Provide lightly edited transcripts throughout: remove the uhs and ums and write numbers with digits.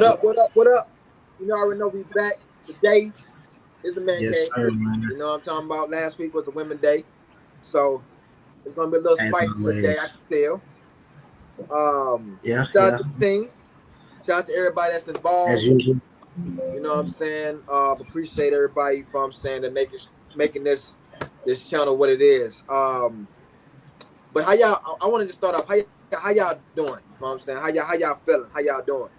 What up? What up? What up? You know, I already know we back. Today is the man Yes, cave. sir, man. You know what I'm talking about? Last week was the Women Day. So it's gonna be a little As spicy today, I always. can tell. Yeah, Shout out to the team. Shout out to everybody that's involved. as usual. You know what I'm saying? Appreciate everybody, you know what I'm saying, that making this channel what it is. But how y'all, I want to just start off, how y'all doing? You know what I'm saying? How y'all feeling? How y'all doing?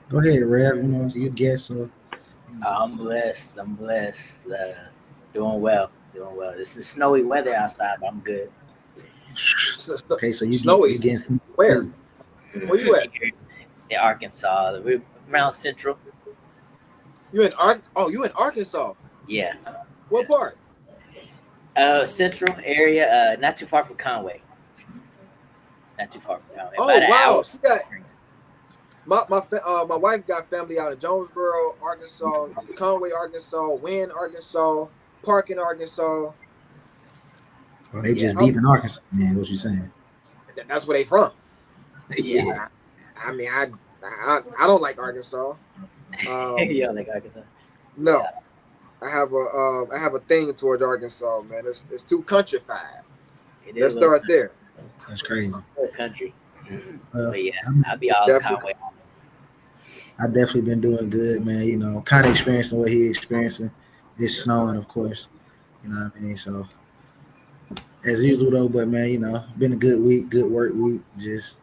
Go ahead, Rev. You know, you guess. So. I'm blessed. Doing well. It's the snowy weather outside, but I'm good. Okay, so you snowy. getting some. Where? Where you at? In Arkansas. We're around Central. You in you in Arkansas? Yeah. What part? Central area, not too far from Conway. Oh wow, she got my wife got family out in Jonesboro, Arkansas, Conway, Arkansas, Wynn, Arkansas, Park in Arkansas. Oh, they just deep in Arkansas, man. What you saying? That's where they from. Yeah. I mean, I don't like Arkansas. You don't like Arkansas? No. Yeah. I have a thing towards Arkansas, man. It's too countrified. Let's start there. That's crazy. Country. But yeah, I'll be all Conway. I've definitely been doing good, man. You know, kind of experiencing what he's experiencing. It's snowing, of course. You know what I mean? So, as usual, though, but, man, you know, been a good week, good work week. Just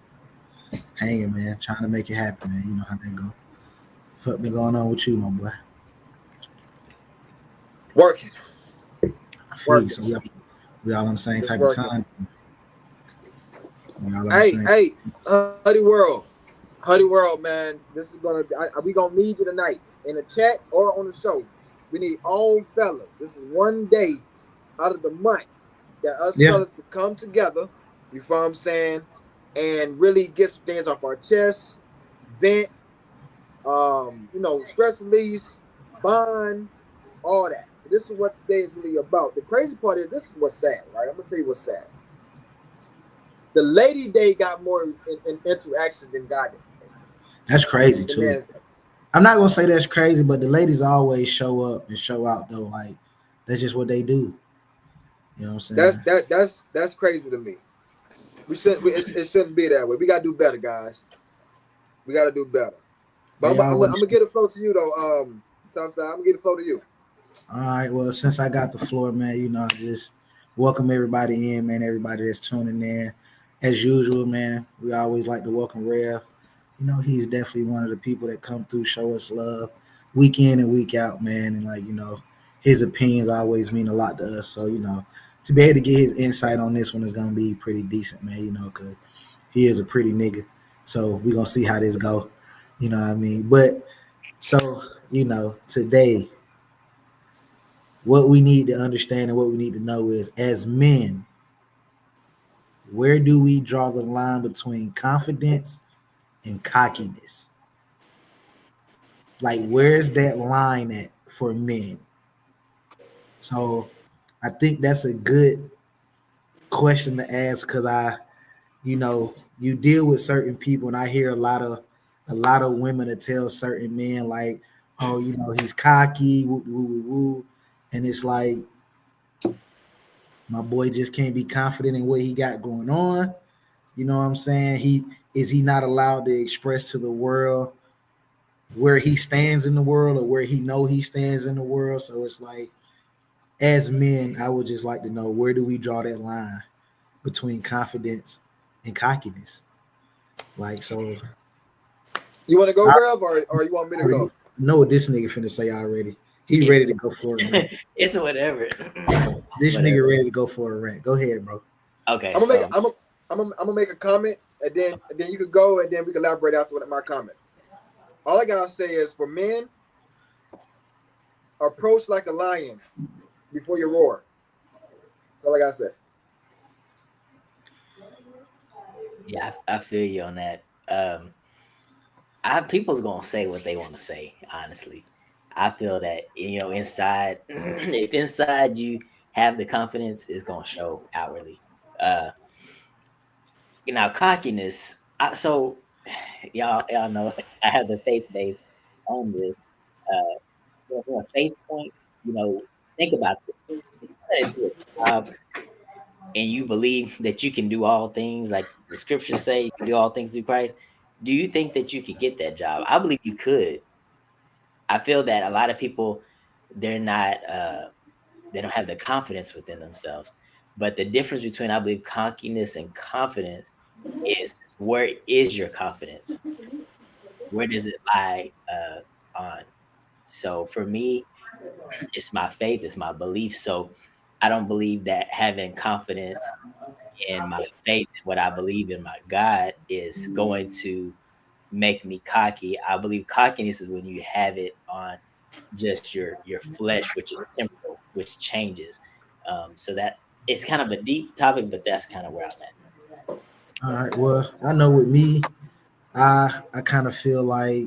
hanging, man. Trying to make it happen, man. You know how that go. What been going on with you, my boy? Working. I feel you. So we all on the same type of time. Hey, Huddy World, man. This is gonna be. We gonna need you tonight in the chat or on the show. We need all fellas. This is one day out of the month that us fellas can come together. You feel what I'm saying? And really get some things off our chest, vent, you know, stress release, bond, all that. So this is what today is really about. The crazy part is this is what's sad, right? I'm gonna tell you what's sad. The Lady Day got more in interaction than God did. That's crazy too. I'm not gonna say that's crazy, but the ladies always show up and show out though. Like that's just what they do. You know what I'm saying? That's crazy to me. It shouldn't be that way. We gotta do better, guys. We gotta do better. But I'm gonna get a flow to you though, Southside. I'm gonna get a flow to you. All right. Well, since I got the floor, man, you know, I just welcome everybody in, man. Everybody that's tuning in. As usual, man, we always like to welcome Rev. You know, he's definitely one of the people that come through, show us love week in and week out, man. And like, you know, his opinions always mean a lot to us. So, you know, to be able to get his insight on this one is going to be pretty decent, man, you know, because he is a pretty nigga. So we're going to see how this go. You know what I mean? But so, you know, today, what we need to understand and what we need to know is as men, where do we draw the line between confidence and cockiness? Like, where's that line at for men? So I think that's a good question to ask because you know, you deal with certain people and I hear a lot of women that tell certain men like, oh, you know, he's cocky, woo, woo, woo, woo. And it's like, my boy just can't be confident in what he got going on. You know what I'm saying? Is he not allowed to express to the world where he stands in the world or where he stands in the world? So it's like, as men, I would just like to know, where do we draw that line between confidence and cockiness? Like, so. You want to go, Rev, or you want me to go? Know what this nigga finna say already. He ready to go for a rant. It's whatever. This nigga ready to go for a rant. Go ahead, bro. Okay. I'm gonna make a comment, and then you could go, and then we can elaborate after my comment. All I gotta say is, for men, approach like a lion before you roar. That's all I gotta say. Yeah, I feel you on that. People's gonna say what they want to say. Honestly, I feel that, you know, inside, if inside you have the confidence, it's gonna show outwardly. You know, cockiness. So y'all know I have the faith base on this. From a faith point, think about this. If you gotta do a job and you believe that you can do all things, like the scriptures say, you can do all things through Christ. Do you think that you could get that job? I believe you could. I feel that a lot of people, they're not, they don't have the confidence within themselves. But the difference between, I believe, cockiness and confidence is, where is your confidence? Where does it lie on? So for me, it's my faith, it's my belief. So I don't believe that having confidence in my faith, what I believe in my God, is going to make me cocky. I believe cockiness is when you have it on just your flesh, which is temporal, which changes. So that it's kind of a deep topic, but that's kind of where I'm at. All right. Well, I know with me, I kind of feel like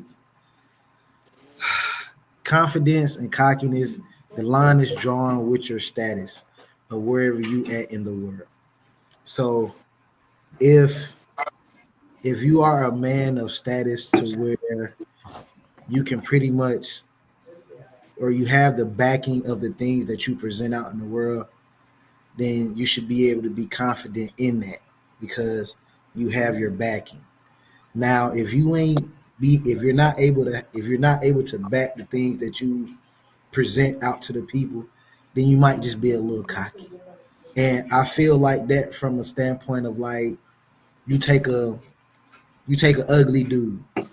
confidence and cockiness, the line is drawn with your status of wherever you at in the world. So if you are a man of status to where you can pretty much, or you have the backing of the things that you present out in the world, then you should be able to be confident in that because you have your backing. Now, if you're not able to back the things that you present out to the people, then you might just be a little cocky. And I feel like that from a standpoint of like, you take a ugly dude, and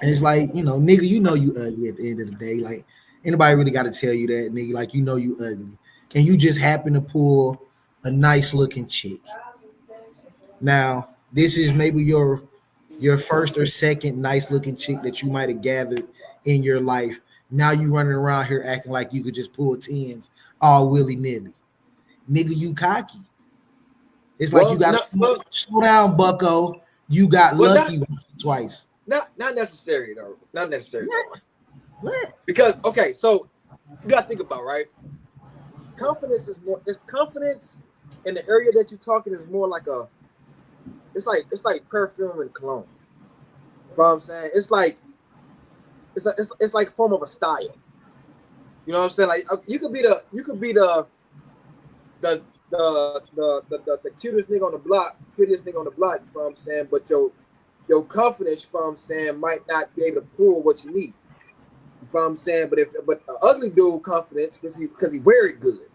it's like, nigga, you ugly at the end of the day. Like, anybody really got to tell you that, nigga? Like, you ugly, and you just happen to pull a nice looking chick. Now, this is maybe your first or second nice looking chick that you might have gathered in your life. Now you running around here acting like you could just pull tens all willy nilly, nigga. You cocky. It's like, you got to slow down, Bucko. You got lucky twice. Not necessary though. Not necessary. What? Because okay, so you gotta think about, right? Confidence is more. It's confidence in the area that you're talking is more like a. It's like perfume and cologne. You know what I'm saying? It's like a form of a style. You know what I'm saying? Like, you could be the cutest nigga on the block, prettiest nigga on the block. You know what I'm saying? But your confidence, you know what I'm saying, might not be able to pull what you need. You know what I'm saying? But an ugly dude confidence, because he wear it good.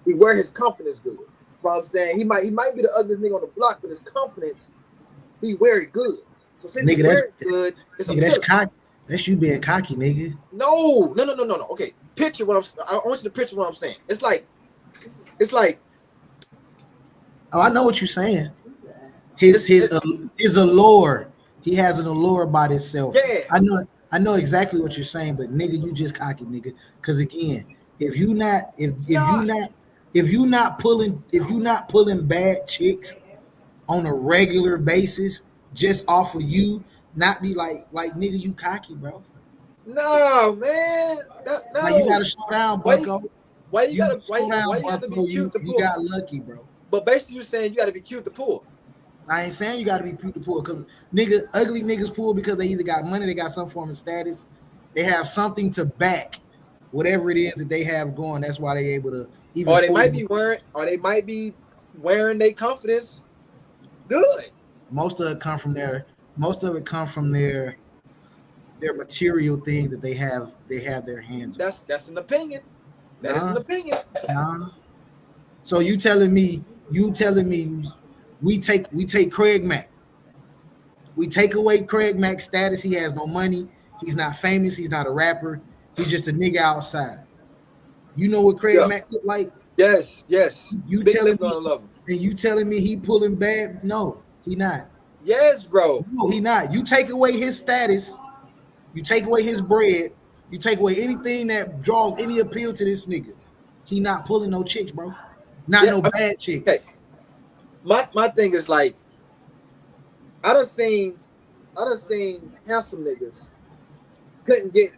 He wear his confidence good. You know what I'm saying? He might be the ugliest nigga on the block, but his confidence, he wear it good. So since he wear it good, it's that's cocky. That's you being cocky, nigga. No. Okay, picture what I want you to picture what I'm saying. It's like. Oh, I know what you're saying. His allure. He has an allure about himself. Yeah. I know exactly what you're saying, but nigga, you just cocky, nigga. Because again, if you not pulling bad chicks on a regular basis, just off of you, not be like nigga, you cocky, bro. No, man. No. Like, you gotta slow down, Bucko. Why you have to be cute to pull? You got lucky, bro. But basically, you're saying you got to be cute to pull. I ain't saying you got to be cute to pull, because ugly niggas pull because they either got money, they got some form of status, they have something to back whatever it is that they have going. That's why they able to even. Or they might be wearing their confidence good. Most of it come from their material things that they have their hands on. That's an opinion. That is an opinion. Nah. So you telling me we take Craig Mack. We take away Craig Mack's status. He has no money. He's not famous. He's not a rapper. He's just a nigga outside. You know what Craig Mack look like? Yes. You telling me he pulling bad? No, he not. Yes, bro. No, he not. You take away his status. You take away his bread. You take away anything that draws any appeal to this nigga. He not pulling no chicks, bro. No bad chicks. Okay. My thing is, like, I done seen handsome niggas couldn't get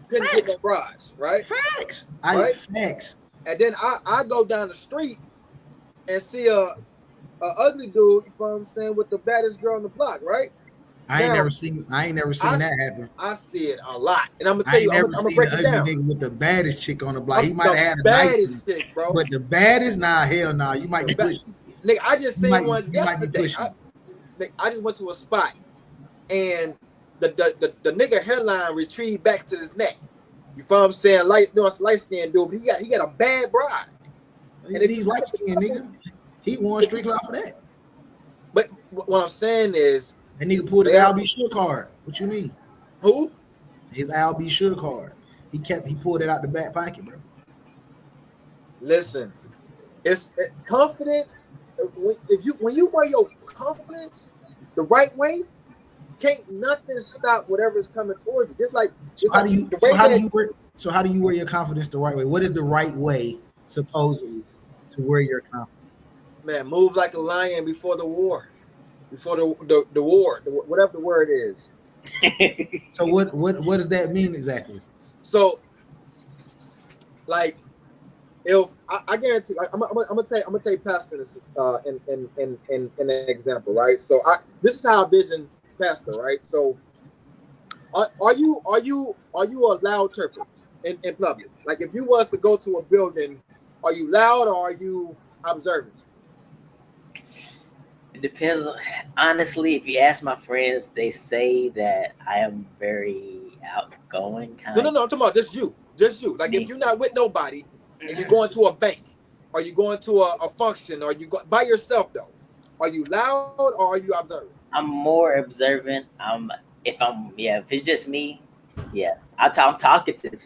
no bras, right? Facts. Facts. And then I go down the street and see a ugly dude, you know what I'm saying, with the baddest girl on the block, right? I ain't never seen that happen. I see it a lot, and I'm gonna tell I ain't you, I'm never gonna seen break the it ugly down. nigga with the baddest chick on the block. He I'm might the have had a nice baddest chick, bro. but the baddest, nah, hell nah. You might be pushing. Nigga, I just seen one You might be yesterday. pushing. I just went to a spot, and the nigga hairline retrieved back to his neck. You feel what I'm saying? Light skinned dude, but he got a bad bride. And if he's light skinned, nigga, he won strictly off of that. But what I'm saying is, that nigga pulled his Al B. Sure card. What you mean? Who? His Al B. Sure card. He pulled it out the back pocket, bro. Listen, it's confidence. When you wear your confidence the right way, can't nothing stop whatever's coming towards you. How do you wear your confidence the right way? What is the right way, supposedly, to wear your confidence? Man, move like a lion before the war. Before the war, whatever the word is. So what does that mean exactly? So, like, if I guarantee, like, I'm gonna take Pastor in an example, right? So this is how I vision Pastor, right? So, are you a loud chirper in public? Like, if you was to go to a building, are you loud or are you observant? It depends. Honestly, if you ask my friends, they say that I am very outgoing. No, I'm talking about just you. Like, if you're not with nobody and you're going to a bank, or you're going to a function, or you go by yourself though, are you loud or are you observant? I'm more observant. If it's just me, yeah, I'm talkative.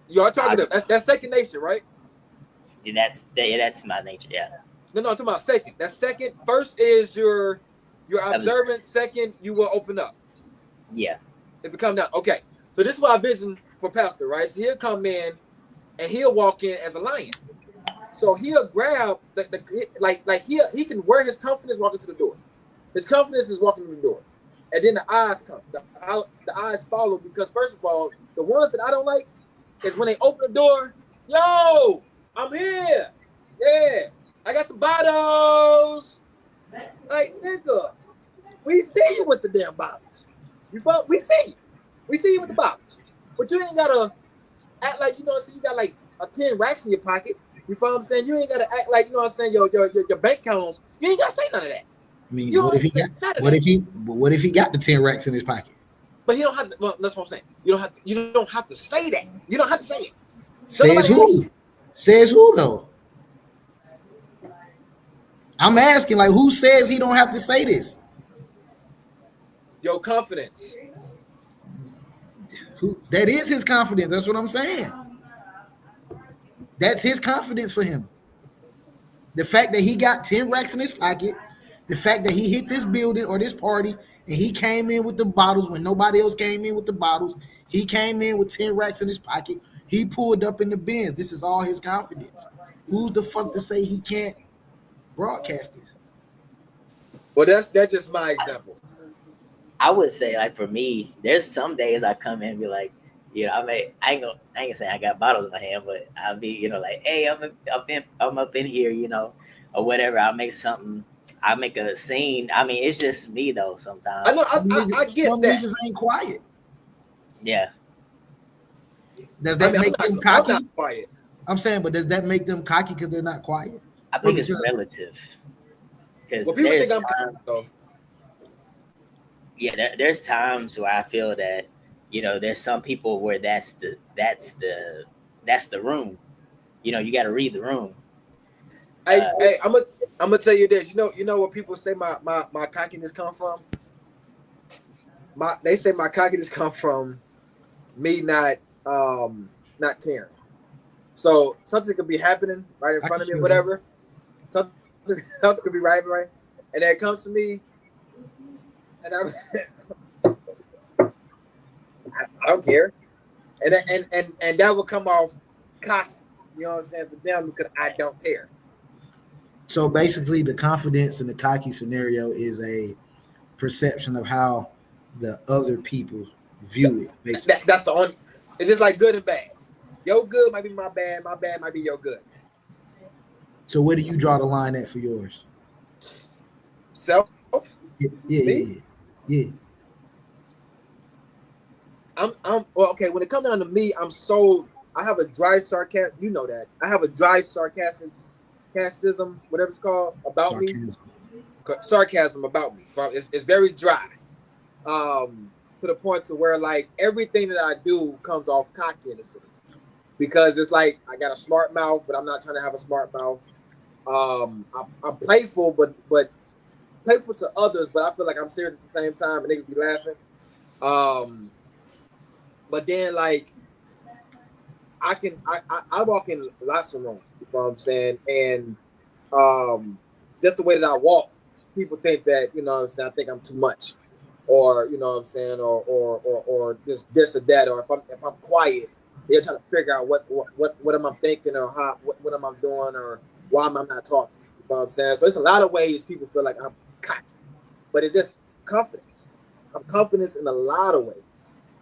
You are talkative. That's second nature, right? Yeah, that's my nature. Yeah. No, I'm talking about second. That's second. First is your observant. Second, you will open up. Yeah. If it come down, okay. So this is what I vision for Pastor, right? So he'll come in and he'll walk in as a lion. So he'll grab he can wear his confidence walking to the door. His confidence is walking to the door, and then the eyes come. The eyes follow, because first of all, the ones that I don't like is when they open the door. Yo, I'm here. Yeah. I got the bottles. Like, nigga, we see you with the damn bottles. We see you. We see you with the bottles. But you ain't gotta act like, you know what I'm saying, you got like a 10 racks in your pocket. You feel what I'm saying? You ain't gotta act like, you know what I'm saying, your bank accounts. You ain't gotta say none of that. I mean, what if he got the 10 racks in his pocket? But he don't have to, well, that's what I'm saying. You don't have to say that. You don't have to say it. Says who? Says who though? I'm asking, like, who says he don't have to say this? Your confidence. That is his confidence. That's what I'm saying. That's his confidence for him. The fact that he got 10 racks in his pocket, the fact that he hit this building or this party and he came in with the bottles when nobody else came in with the bottles. He came in with 10 racks in his pocket. He pulled up in the Benz. This is all his confidence. Who's the fuck to say he can't broadcast this? Well, that's just my example. I would say, like, for me, there's some days I come in and be like, you know, I ain't gonna say I got bottles in my hand, but I'll be, you know, like, hey, I'm up in here, you know, or whatever. I'll make a scene. I mean, it's just me though. Sometimes I know. I get some that. niggas ain't quiet. Yeah. Does that make them cocky? I'm not quiet. I'm saying, but does that make them cocky because they're not quiet? I think it's relative. Because people think I'm cocky, though. Yeah, there's times where I feel that, you know, there's some people where that's the room. You know, you got to read the room. Hey, I'm gonna tell you this. You know where people say my cockiness come from? They say my cockiness come from me not caring. So something could be happening right in front of me, or whatever. Something could be right, and then it comes to me, and I don't care, and that will come off cocky. You know what I'm saying, to them, because I don't care. So basically, the confidence and the cocky scenario is a perception of how the other people view it. Basically, that's the only. It's just like good and bad. Your good might be my bad. My bad might be your good. So where do you draw the line at for yours? Self. Yeah. well, okay. When it comes down to me, I have a dry sarcasm. You know that I have a dry sarcasm, whatever it's called, about me. Sarcasm. Sarcasm about me. It's very dry. To the point to where like everything that I do comes off cocky in a sense, because it's like I got a smart mouth, but I'm not trying to have a smart mouth. I'm playful, but playful to others, but I feel like I'm serious at the same time, and niggas be laughing. But then like I walk in lots of rooms, you know what I'm saying, and just the way that I walk, people think that, you know what I'm saying, I think I'm too much, or you know what I'm saying, or just this or that, or if I'm quiet, they're trying to figure out what am I thinking, or what am I doing, or why am I not talking, you know what I'm saying. So it's a lot of ways people feel like I'm cocky, but it's just confidence. I'm confident in a lot of ways.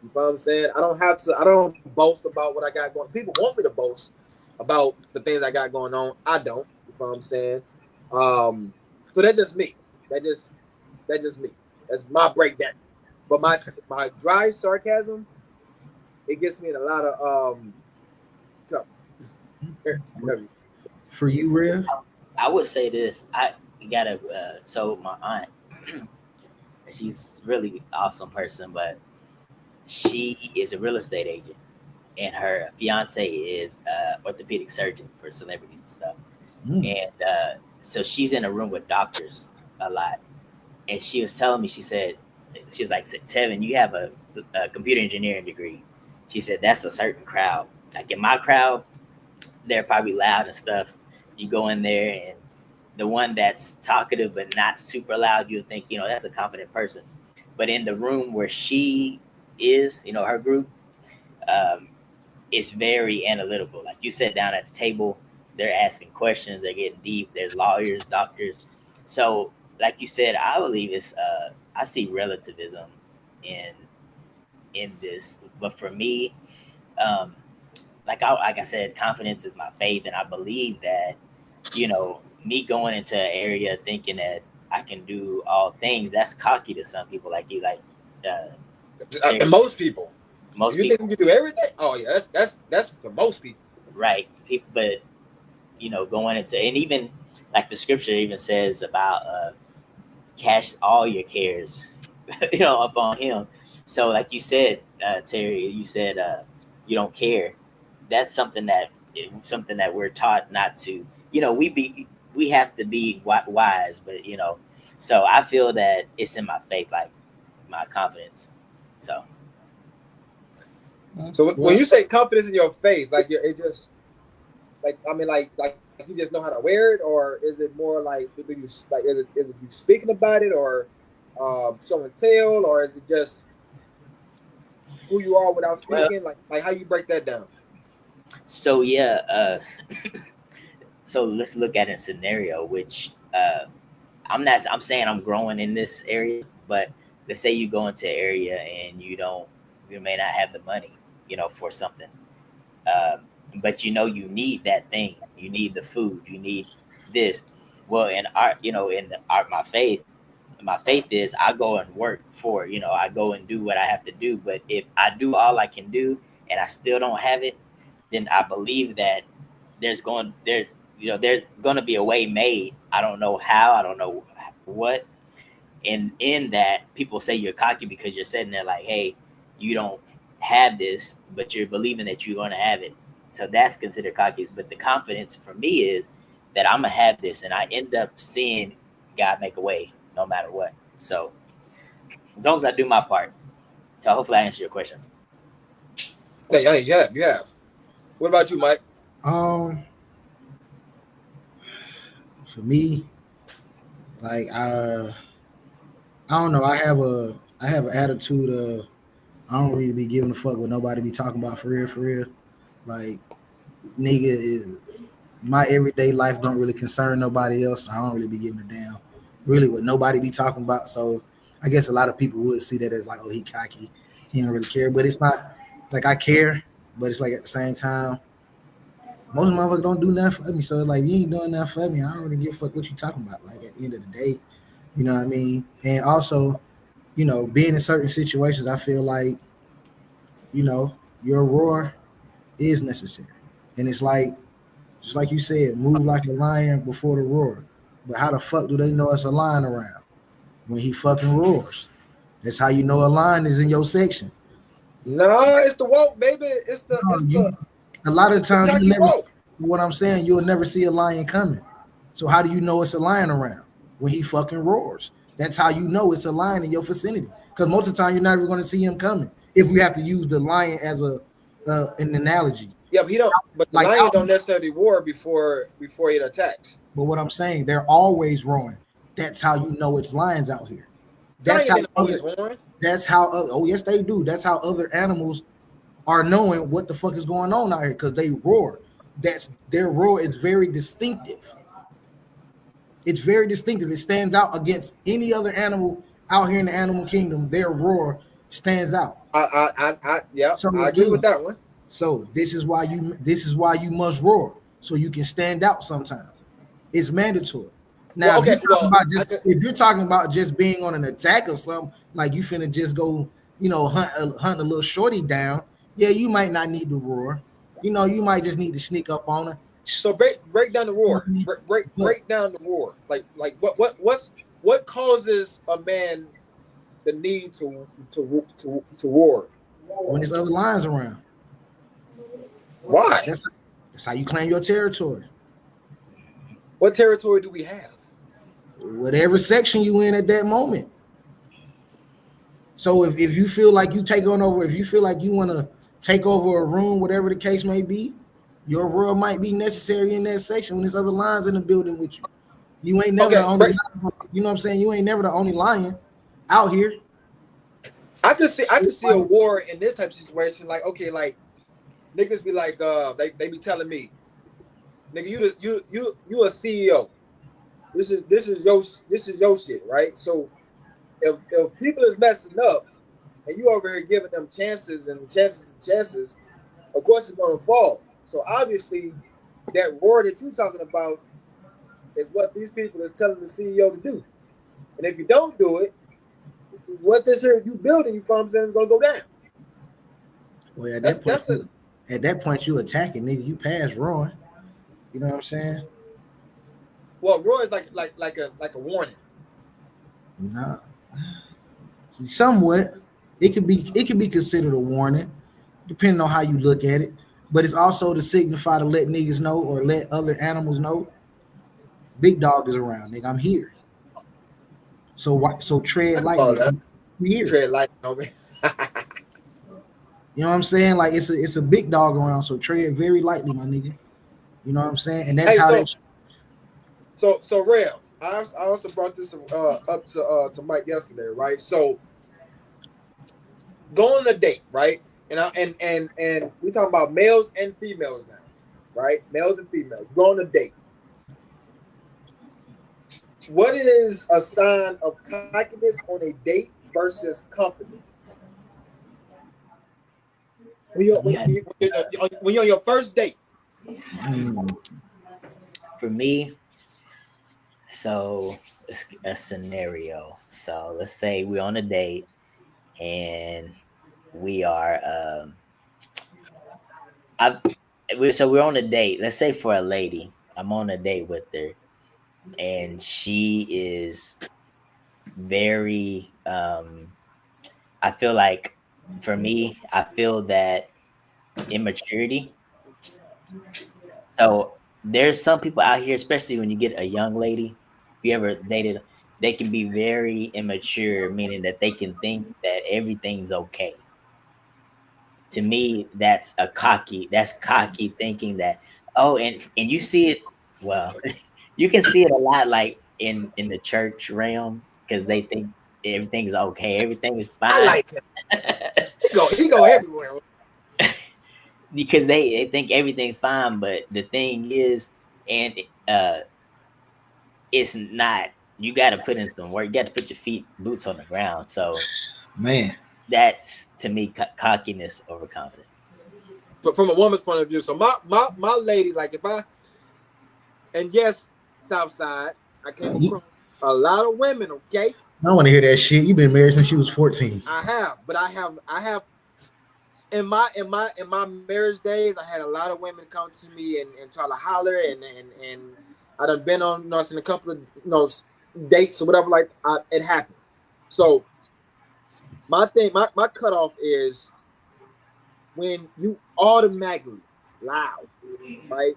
You know what I'm saying? I don't boast about what I got going on. People want me to boast about the things I got going on. I don't. You know what I'm saying? So that's just me. That's just me. That's my breakdown. But my dry sarcasm, it gets me in a lot of trouble. For you, Rev? I would say this. I gotta. So my aunt, she's really awesome person, but she is a real estate agent, and her fiance is orthopedic surgeon for celebrities and stuff. And so she's in a room with doctors a lot, and she was telling me, she was like, Tevin, you have a computer engineering degree. She said that's a certain crowd. Like in my crowd, they're probably loud and stuff. You go in there, and the one that's talkative but not super loud, you'll think, that's a confident person. But in the room where she is, her group, it's very analytical. Like you sit down at the table, they're asking questions, they're getting deep. There's lawyers, doctors. So, like you said, I believe I see relativism in this. But for me, like I said, confidence is my faith, and I believe that, me going into an area thinking that I can do all things, that's cocky to some people, like you, like most people. Most you people think you do everything? Oh yeah, that's to most people. Right. But going into, and even like the scripture even says about cast all your cares, upon him. So like you said, Terry, you said you don't care. That's something that we're taught not to. We have to be wise, but so I feel that it's in my faith, like my confidence. So when you say confidence in your faith, like it just like, I mean, like you just know how to wear it, or is it more like, is it you speaking about it, or show and tell, or is it just who you are without speaking? Well, like how you break that down? So yeah, so let's look at a scenario which I'm saying I'm growing in this area, but let's say you go into an area and you may not have the money, for something. But you need that thing, you need the food, you need this. Well, in art, my faith is I go and work for, I go and do what I have to do. But if I do all I can do and I still don't have it, then I believe that there's going to be a way made. I don't know how, I don't know what. And in that, people say you're cocky because you're sitting there like, hey, you don't have this, but you're believing that you're going to have it. So that's considered cocky. But the confidence for me is that I'm going to have this, and I end up seeing God make a way no matter what. So as long as I do my part. So hopefully I answer your question. Yeah, you have. What about you, Mike? For me, like I don't know. I have an attitude of I don't really be giving a fuck what nobody be talking about for real. Like, nigga, my everyday life don't really concern nobody else. I don't really be giving a damn really what nobody be talking about. So I guess a lot of people would see that as like, oh, he cocky, he don't really care. But it's not like I care, but it's like at the same time, most motherfuckers don't do nothing for me. So like, you ain't doing nothing for me, I don't really give a fuck what you talking about. Like at the end of the day, you know what I mean? And also, being in certain situations, I feel like you know, your roar is necessary. And it's like, just like you said, move like a lion before the roar. But how the fuck do they know it's a lion around when he fucking roars? That's how you know a lion is in your section. No, it's the woke, baby. It's the No, it's the a lot of it's the times you cocky never. woke. What I'm saying, you'll never see a lion coming. So how do you know it's a lion around when he fucking roars? That's how you know it's a lion in your vicinity. Because most of the time you're not even going to see him coming. If we have to use the lion as a an analogy, Yeah, but he don't. But the like lion out, don't necessarily roar before it attacks. but what I'm saying, they're always roaring. That's how you know it's lions out here. That's Lion how didn't always roar. That's how. Oh yes, they do. That's how other animals are knowing what the fuck is going on out here because they roar. That's their roar is very distinctive. It's very distinctive. It stands out against any other animal out here in the animal kingdom. Their roar stands out. Yeah, So I agree with again, that one. so this is why you must roar so you can stand out sometimes. It's mandatory. Now, Well, okay, well, if you're talking about just being on an attack or something, like you finna just go, hunt a little shorty down, yeah, you might not need to roar. You might just need to sneak up on her. so break down the roar. But Break down the roar. Like what causes a man the need to roar? when there's other lions around, Why? that's how you claim your territory. What territory do we have? Whatever section you in at that moment. So if you feel like you take on over, if you feel like you want to take over a room, whatever the case may be, your roar might be necessary in that section when there's other lions in the building with you. You ain't never the only lion, you know what I'm saying? You ain't never the only lion out here. I could see a war in this type of situation. Like, okay, like niggas be like, they be telling me, nigga, you a CEO. This is your shit, right? So if people is messing up and you over here giving them chances, of course it's gonna fall. So obviously that roar that you're talking about is what these people is telling the CEO to do. And if you don't do it, what this here you building, you know what I'm saying, is gonna go down. Well, at that point you attacking, nigga. You pass roaring. You know what I'm saying? Well, roar is like a warning. No. Somewhat. It could be considered a warning, depending on how you look at it. But it's also to signify to let niggas know or let other animals know, big dog is around, nigga. I'm here. So tread lightly. I'm here. Tread lightly, homie. You know what I'm saying? Like it's a big dog around, so tread very lightly, my nigga. You know what I'm saying? And that's So Rev, I also brought this up to Mike yesterday, right? So go on a date, right? And we talking about males and females now, right? Males and females. Go on a date. What is a sign of cockiness on a date versus confidence? When you're on your first date. For me, so a scenario. So let's say we're on a date and we are so we're on a date. Let's say for a lady, I'm on a date with her, and she is very I feel like for me, I feel that immaturity. So there's some people out here, especially when you get a young lady, if you ever dated, they can be very immature, meaning that they can think that everything's okay. To me, that's cocky thinking that, oh, and you see it, well, you can see it a lot like in the church realm, because they think everything's okay, everything is fine. I like him. He go everywhere. Because they think everything's fine, but the thing is, and it's not. You got to put in some work. You got to put your boots on the ground. So, man, that's to me cockiness over confidence. But from a woman's point of view, so my lady, like and yes, Southside, I can't a lot of women, okay? I don't want to hear that shit. You've been married since you was 14. I have, but I have, in my marriage days, I had a lot of women come to me and try to holler, and I done been on, in a couple of dates or whatever. Like it happened. So my cutoff is when you automatically loud, right?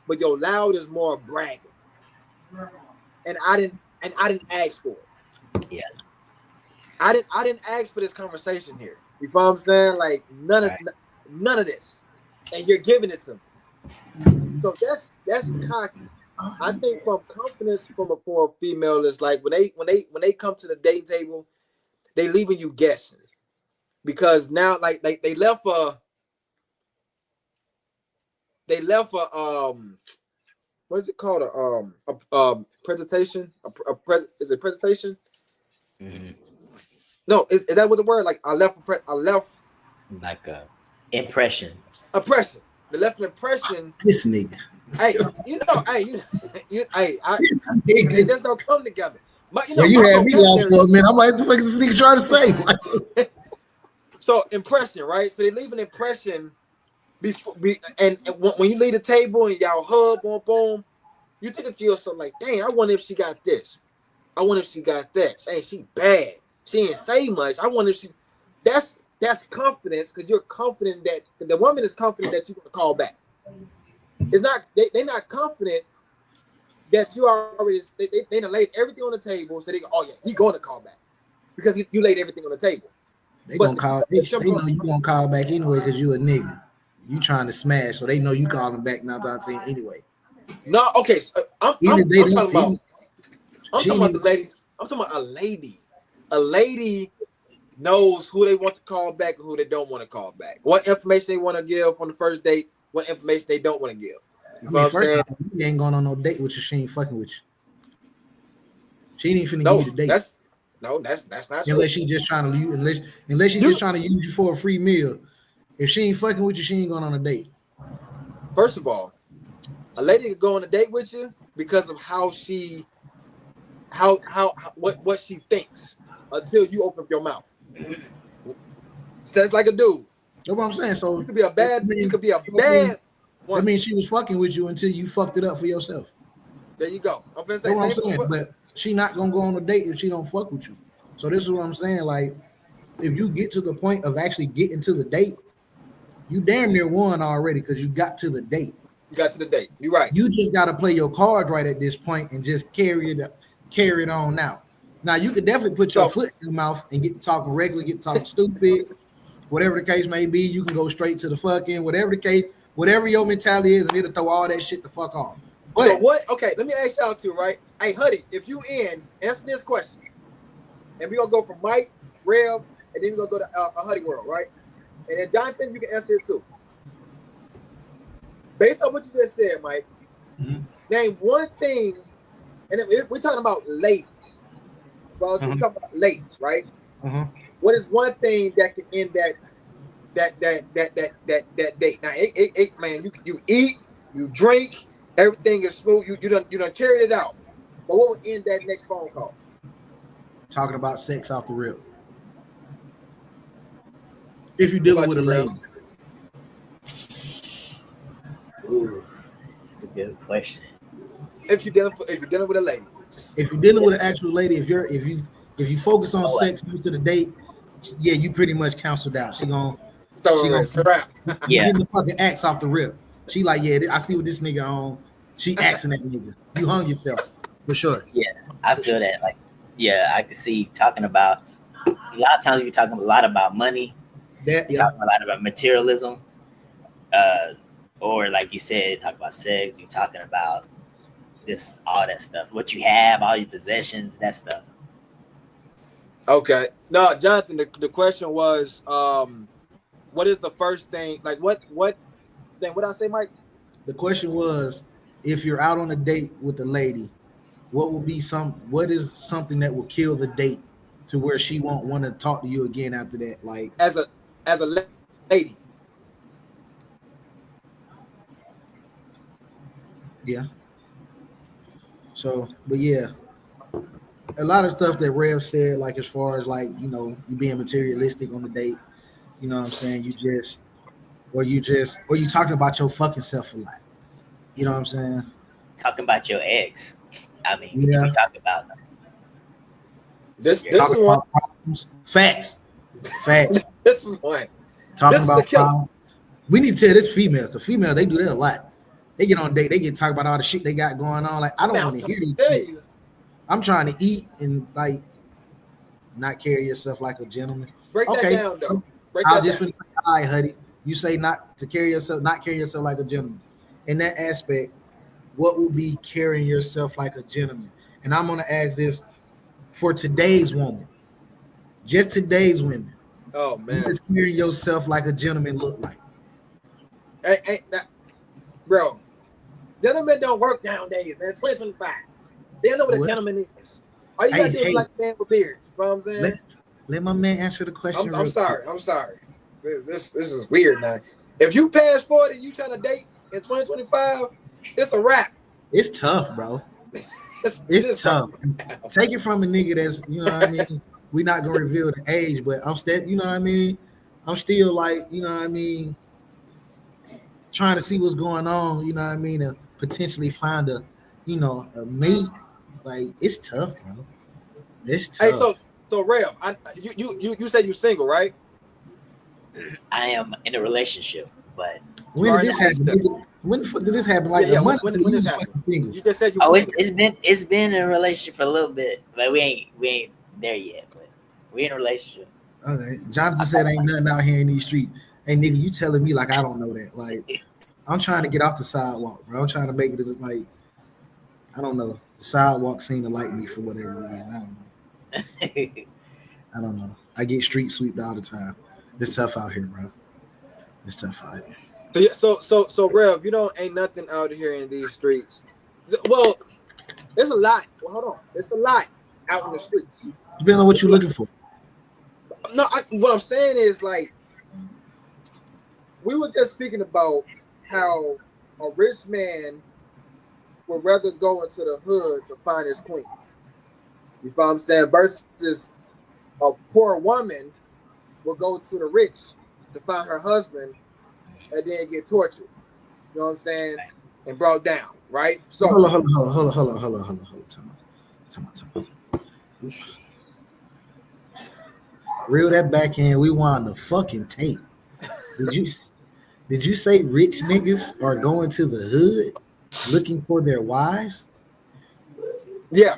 But your loud is more bragging, and I didn't ask for it. Yeah. I didn't ask for this conversation here. You feel what I'm saying? Like none of this, and you're giving it to me. So that's cocky. I think from confidence for a female is like when they come to the dating table, they leaving you guessing, because now like they left for what is it called, a presentation, is it presentation? Mm-hmm. No, is that what the word? Like I left like a impression. Impression. They left an impression. This nigga. Hey, it just don't come together. But you had me lost for a minute. I'm like, what the fuck is this nigga trying to say? So impression, right? So they leave an impression and when you leave the table and y'all hug, boom, boom, you thinking to yourself like, dang, I wonder if she got this. I wonder if she got that. Ain't she bad? She ain't say much. I wonder if she. That's confidence, because you're confident that the woman is confident that you're gonna call back. It's not they're not confident that you already they done laid everything on the table, so they go, oh yeah, he gonna call back because you laid everything on the table. They gonna call. They know you gonna call back anyway because you a nigga. You trying to smash, so they know you calling back 9 times 10 anyway. No, okay. So I'm talking about the ladies. I'm talking about a lady. A lady knows who they want to call back and who they don't want to call back. What information they want to give on the first date, what information they don't want to give. You know what I'm saying? You ain't going on no date with you. She ain't fucking with you. She ain't finna give you the date. That's not true. Unless she just trying to use, unless she just trying to use you for a free meal. If she ain't fucking with you, she ain't going on a date. First of all, a lady could go on a date with you because of how what she thinks until you open up your mouth. Says like a dude. That's what I'm saying. So you could be a bad. You could be a bad one. That means she was fucking with you until you fucked it up for yourself. There you go. I'm gonna say that's what I'm saying. But she not gonna go on a date if she don't fuck with you. So this is what I'm saying. Like, if you get to the point of actually getting to the date, you damn near won already because you got to the date. You got to the date. You're right. You just got to play your cards right at this point and just carry it on out. Now you could definitely put your foot in your mouth and get to talking regular, get to talking stupid, whatever the case may be. You can go straight to the fucking whatever the case, whatever your mentality is, and it'll throw all that shit the fuck off. But so what? Okay, let me ask y'all too, right? Hey, Huddy, if you answer this question, and we're gonna go from Mike, Rev, and then we're gonna go to Huddy World, right? And then Jonathan, you can answer it too. Based on what you just said, Mike, name one thing, and we're talking about ladies. So we're talking about ladies, right? What is one thing that can end that date? Now, man, you eat, you drink, everything is smooth. You done carried it out. But what would end that next phone call? Talking about sex off the rip. If you're dealing with a lady. Ooh, that's a good question. If you're dealing with a lady. If you're dealing with an actual lady, if you focus on sex most of the date, yeah, you pretty much canceled out. She gonna yeah, getting the fucking axe off the rip. She like, yeah, I see what this nigga on. She axing that nigga. You hung yourself for sure. Yeah, I feel that. Like, yeah, I can see talking about a lot of times you're talking a lot about money. Talking a lot about materialism. Or like you said, talk about sex. You're talking about this, all that stuff. What you have, all your possessions, that stuff. Okay. No, Jonathan, the question was, what is the first thing? Like, what thing? What did I say, Mike? The question was, if you're out on a date with a lady, what is something that will kill the date to where she won't want to talk to you again after that? Like, as a lady. Yeah. So, but yeah, a lot of stuff that Rev said, like as far as like, you know, you being materialistic on the date, You know what I'm saying? Or you talking about your fucking self a lot. You know what I'm saying? Talking about your ex. I mean, you Yeah. be talking about them. This Your- is Talking one. about problems. Facts. Facts. This is one. Talking This is the about killer. problems. We need to tell this female, because female, they do that a lot. They get on date, they get talk about all the shit they got going on. Like, I don't Man, want I'm to hear trying this to tell shit. you. I'm trying to eat and like not carry yourself like a gentleman. Break that Okay. down, though. Break I'll that just down. finna say, all right, Huddy. You say not carry yourself like a gentleman. In that aspect, what will be carrying yourself like a gentleman? And I'm gonna ask this for today's woman, just today's women. Oh What man, does carrying yourself like a gentleman look like? hey, that, bro. Gentlemen don't work nowadays, man. 2025. They don't know what a What? gentleman is. All you gotta do is Hey, like a man with beards. You know what I'm saying? let my man answer the question. I'm sorry. I'm sorry. This is weird now. If you pass 40, you trying to date in 2025, it's a wrap. It's tough, bro. It's It's tough. Take it from a nigga that's, you know what I mean? We're not gonna reveal the age, but I'm still, you know what I mean? I'm still like, you know what I mean, trying to see what's going on, you know what I mean, and potentially find a mate. Like, it's tough, bro. It's tough. Hey, so Rev, you said you single, right? I am in a relationship, but When did this happen? Nigga? When the fuck did this happen? Like yeah, a month when ago, this you happened? single. You just said you. it's been in a relationship for a little bit, but we ain't there yet. But we in a relationship. Okay. Jonathan said ain't nothing out here in these streets. Hey nigga, you telling me like I don't know that. Like, I'm trying to get off the sidewalk, bro. I'm trying to make it like, I don't know. The sidewalk seem to like me for whatever reason. I don't know. I get street swept all the time. It's tough out here, bro. It's tough out here. So Rev, you don't ain't nothing out here in these streets. Well, there's a lot. Well, hold on. There's a lot out in the streets. Depending on what you're looking for. No, what I'm saying is like we were just speaking about how a rich man would rather go into the hood to find his queen. You know what I'm saying? Versus a poor woman will go to the rich to find her husband and then get tortured. You know what I'm saying? And brought down, right? So hold on. Time out. Reel that back in. We want the fucking tape. Did you say rich niggas are going to the hood looking for their wives? yeah.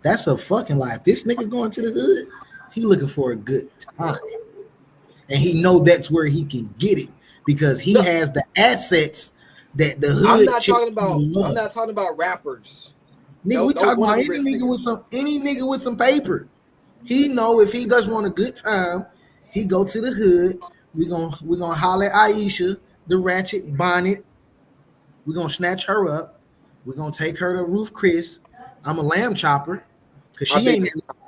That's a fucking lie. If this nigga going to the hood, he looking for a good time. And he know that's where he can get it because he has the assets that the hood. I'm not talking about rappers. Nigga, we talking about any nigga with some paper. He know if he does want a good time, he go to the hood. We gonna holler at Aisha, the ratchet bonnet. We're gonna snatch her up. We're gonna take her to Ruth Chris. I'm a lamb chopper. Cause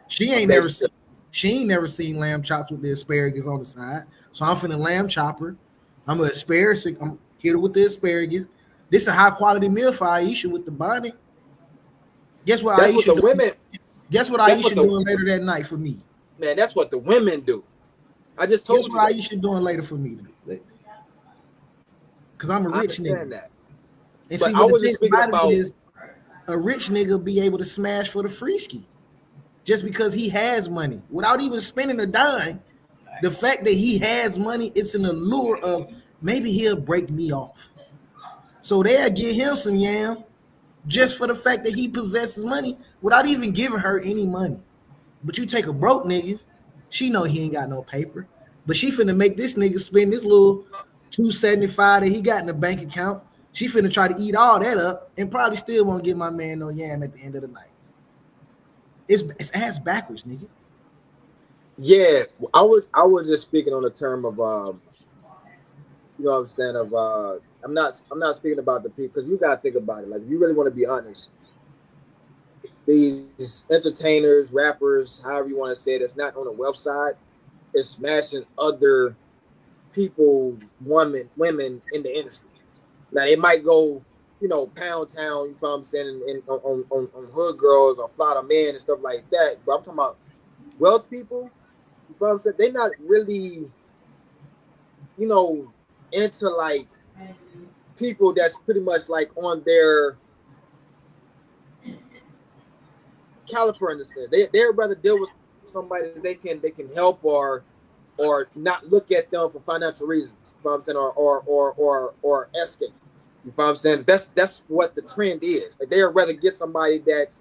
she ain't never seen lamb chops with the asparagus on the side. So I'm finna lamb chopper. I'm an asparagus. I'm hit her with the asparagus. This is a high quality meal for Aisha with the bonnet. Guess what That's Aisha what the doing? women. Guess what Aisha doing later that night for me? Man, that's what the women do. I just told you. Guess what Aisha doing later for me? Because I'm a rich nigga. That. And but see, what the thing about it is, a rich nigga be able to smash for the free ski just because he has money without even spending a dime. The fact that he has money, it's an allure of maybe he'll break me off. So they'll give him some yam just for the fact that he possesses money without even giving her any money. But you take a broke nigga, she know he ain't got no paper, but she finna make this nigga spend this little $275 that he got in the bank account. She finna try to eat all that up and probably still won't give my man no yam at the end of the night. It's ass backwards, nigga. Yeah, I was just speaking on the term of you know what I'm saying, of I'm not speaking about the people, because you gotta think about it. Like, if you really want to be honest, these entertainers, rappers, however you want to say it, it's not on the wealth side. It's smashing other people's women in the industry. Now it might go, you know, pound town, you know what I'm saying, on hood girls or Florida men and stuff like that. But I'm talking about wealth people, you know what I'm saying? They're not really you know, into like people that's pretty much like on their caliper in the sense. They'd rather deal with somebody that they can help or not look at them for financial reasons. You know what I'm saying? Or escape. You know what I'm saying? That's what the trend is. Like they'd rather get somebody that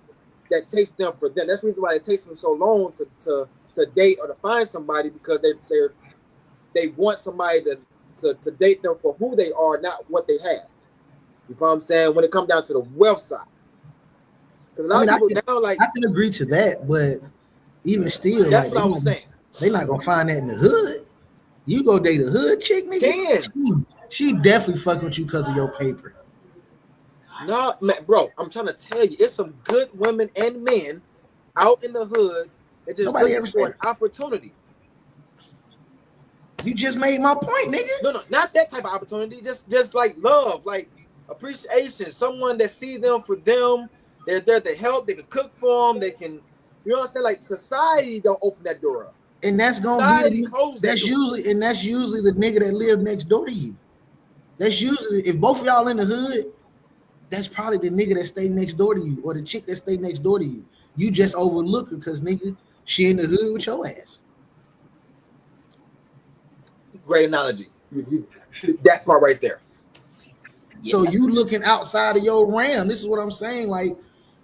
takes them for them. That's the reason why it takes them so long to date or to find somebody, because they want somebody to date them for who they are, not what they have. You know what I'm saying? When it comes down to the wealth side. Because a lot of people now, like, I can agree to that, but even still, that's like, what I was saying. They're not gonna find that in the hood. You go date a hood chick, nigga. She definitely fucking with you because of your paper. No, man, bro, I'm trying to tell you, it's some good women and men out in the hood that just looking for an opportunity. You just made my point, nigga. No, not that type of opportunity. Just like love, like appreciation. Someone that sees them for them. They're there to help. They can cook for them. They can, you know what I'm saying? Like society don't open that door up. And that's gonna be that's usually the nigga that live next door to you. That's usually, if both of y'all in the hood, that's probably the nigga that stay next door to you, or the chick that stay next door to you. You just overlook her because, nigga, she in the hood with your ass. Great analogy. That part right there. So you looking outside of your realm. This is what I'm saying. Like,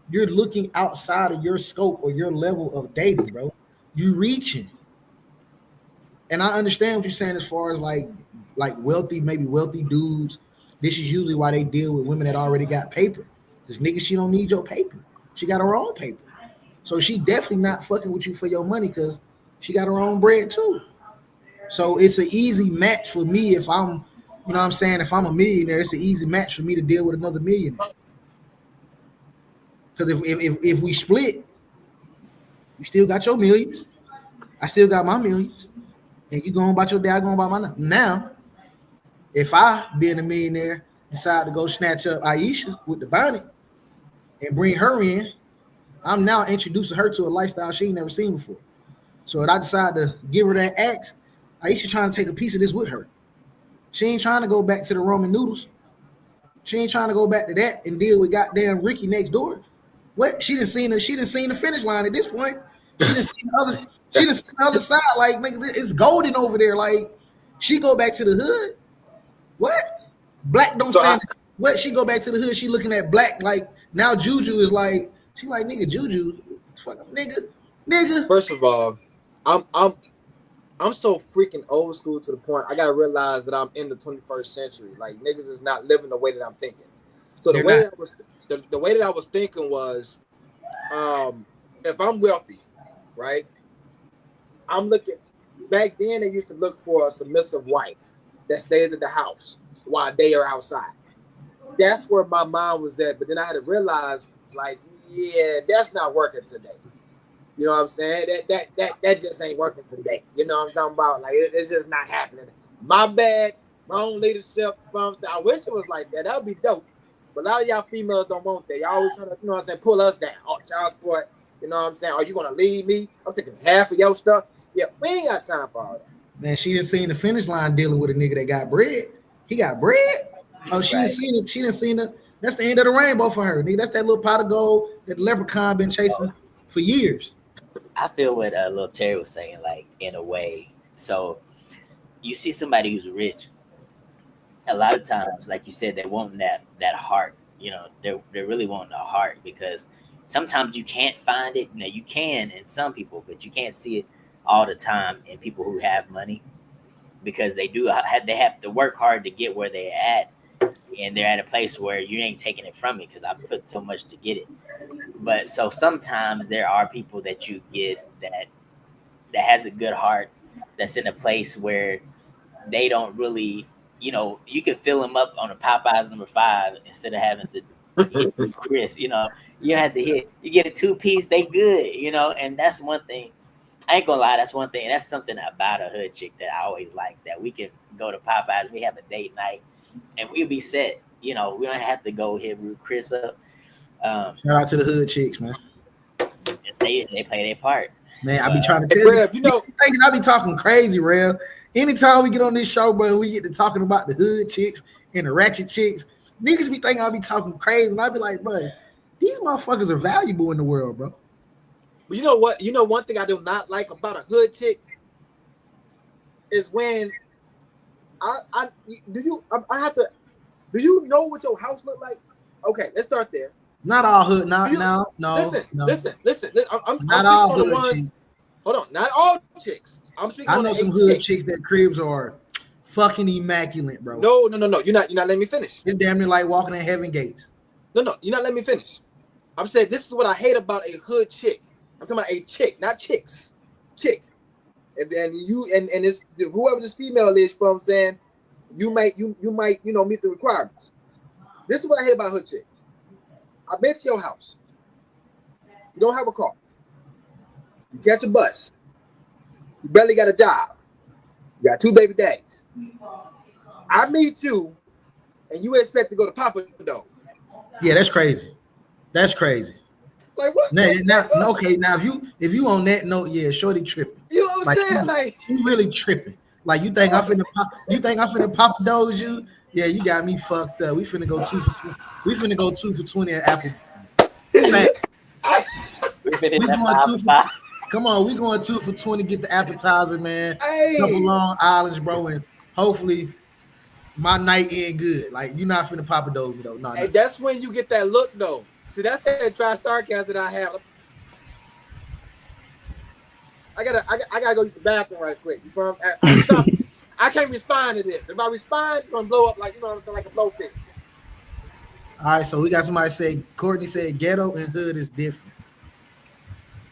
you're looking outside of your scope or your level of dating, bro. You reaching. And I understand what you're saying as far as like wealthy dudes. This is usually why they deal with women that already got paper. This nigga, she don't need your paper. She got her own paper. So she definitely not fucking with you for your money because she got her own bread too. So it's an easy match for me if I'm, you know what I'm saying, if I'm a millionaire, it's an easy match for me to deal with another millionaire. Because if we split, you still got your millions. I still got my millions. And you going about your day, I going about mine. Now, if I, being a millionaire, decide to go snatch up Aisha with the bonnet and bring her in, I'm now introducing her to a lifestyle she ain't never seen before. So if I decide to give her that axe, Aisha trying to take a piece of this with her. She ain't trying to go back to the Roman noodles. She ain't trying to go back to that and deal with goddamn Ricky next door. What? She done seen the finish line at this point. She done seen the other side. Like, nigga, it's golden over there. Like, she go back to the hood. What? Black don't stand. What? She go back to the hood. She looking at black. Like, now Juju is like, she like, nigga, Juju, fuck nigga. First of all, I'm so freaking old school to the point I gotta realize that I'm in the 21st century. Like, niggas is not living the way that I'm thinking. So the way that I was thinking was, if I'm wealthy, right? I'm looking. Back then, they used to look for a submissive wife that stays at the house while they are outside. That's where my mind was at. But then I had to realize, like, yeah, that's not working today. You know what I'm saying? That just ain't working today. You know what I'm talking about? Like, it's just not happening. My bad, wrong leadership. You know what I'm saying? I wish it was like that. That would be dope. But a lot of y'all females don't want that. Y'all always trying to, you know what I'm saying, pull us down. Oh, child support. You know what I'm saying? Are you gonna leave me? I'm taking half of your stuff. Yeah, we ain't got time for all that. Man, she didn't seen the finish line dealing with a nigga that got bread. He got bread. Oh, she didn't seen it. She didn't seen it. That's the end of the rainbow for her, nigga. That's that little pot of gold that the leprechaun been chasing for years. I feel what Lil T3rry was saying, like, in a way. So you see somebody who's rich, a lot of times, like you said, they want that heart. You know, they're really wanting a heart, because sometimes you can't find it. You know, you can in some people, but you can't see it all the time in people who have money, because they have to work hard to get where they're at, and they're at a place where you ain't taking it from me because I put so much to get it. But so sometimes there are people that you get that has a good heart, that's in a place where they don't really, you know, you can fill them up on a Popeyes #5 instead of having to hit Chris. You know, you don't have to hit. You get a 2-piece, they good. You know, and that's one thing. I ain't gonna lie, that's one thing. That's something about a hood chick that I always like. That we can go to Popeyes, we have a date night, and we'll be set. You know, we don't have to go hit Chris up. Shout out to the hood chicks, man. They play their part. Man, I be trying to Hey, tell Rev, you know, thinking I be talking crazy, Rev. Anytime we get on this show, bro, we get to talking about the hood chicks and the ratchet chicks. Niggas be thinking I be talking crazy, and I be like, bro, these motherfuckers are valuable in the world, bro. But you know what? You know one thing I do not like about a hood chick is when I have to. Do you know what your house look like? Okay, let's start there. Not all hood, no. Listen. I'm Not speaking all on the hood ones. chicks. Hold on, not all chicks. I'm speaking I on know the some hood chicks that cribs are fucking immaculate, bro. No. You're not letting me finish. It's damn near like walking in heaven gates. No, you're not letting me finish. I'm saying this is what I hate about a hood chick. I'm talking about a chick, not chicks. Chick. And it's whoever this female is, you know what I'm saying, you might meet the requirements. This is what I hate about a hood chick. I've been to your house. You don't have a car. You catch a bus. You barely got a job. You got 2 baby daddies. I meet you, and you expect to go to Papa Do's. Yeah, that's crazy. That's crazy. Like what? Now, okay. Now, if you on that note, yeah, shorty tripping. You know what I'm saying? Like you really tripping. Like you think I'm finna Papa Do's you? Yeah, you got me fucked up. We finna go 2 for 20. We finna go 2 for 20 at Apple. Come on, we going 2 for 20. Get the appetizer, man. Hey. Couple Long Islands, bro, and hopefully my night end good. Like you're not finna Papa Do's me though. No, hey, that's when you get that look though. See, that's that dry sarcasm that I have. I gotta go to the bathroom right quick. I can't respond to this. If I respond, it's gonna blow up like what I'm saying, like a blowfish. All right, so we got somebody say Courtney said ghetto and hood is different.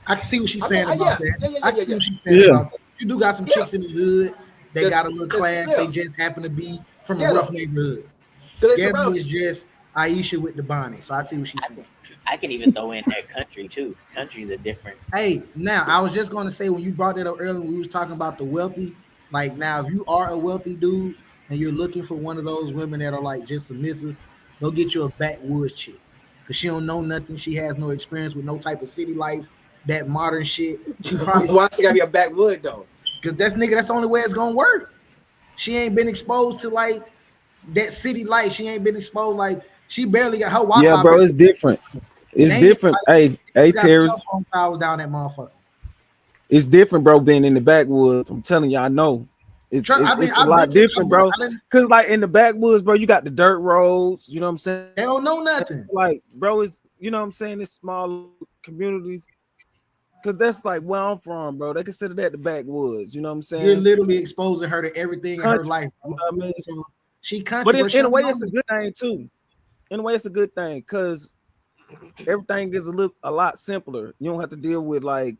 I can see what she's saying about that. I can see what she's saying about that. You do got some chicks in the hood. They got a little class. They just happen to be from a rough neighborhood. Ghetto is just Aisha with the Bonnie. So I see what she's saying. I can even throw in that country too. Countries are different. Hey, now I was just going to say when you brought that up earlier, we was talking about the wealthy. Like now, if you are a wealthy dude and you're looking for one of those women that are like just submissive, go get you a backwoods chick because she don't know nothing. She has no experience with no type of city life, that modern shit. She probably why she gotta be a backwood though? Because that's the only way it's gonna work. She ain't been exposed to like that city life. She ain't been exposed like she barely got her Wi-Fi. Yeah, bro, it's different. It's different. Like, hey, Terry. Down that motherfucker. It's different, bro. Being in the backwoods, I'm telling you, I know. It's a lot different, bro. Because like in the backwoods, bro, you got the dirt roads. You know what I'm saying? They don't know nothing. Like, bro, it's you know what I'm saying. It's small communities. Because that's like where I'm from, bro. They consider that the backwoods. You know what I'm saying? You're literally exposing her to everything in her life. Bro. You know what I mean? So she country, but in a way, it's a good thing too. In a way, it's a good thing because everything is a lot simpler. You don't have to deal with like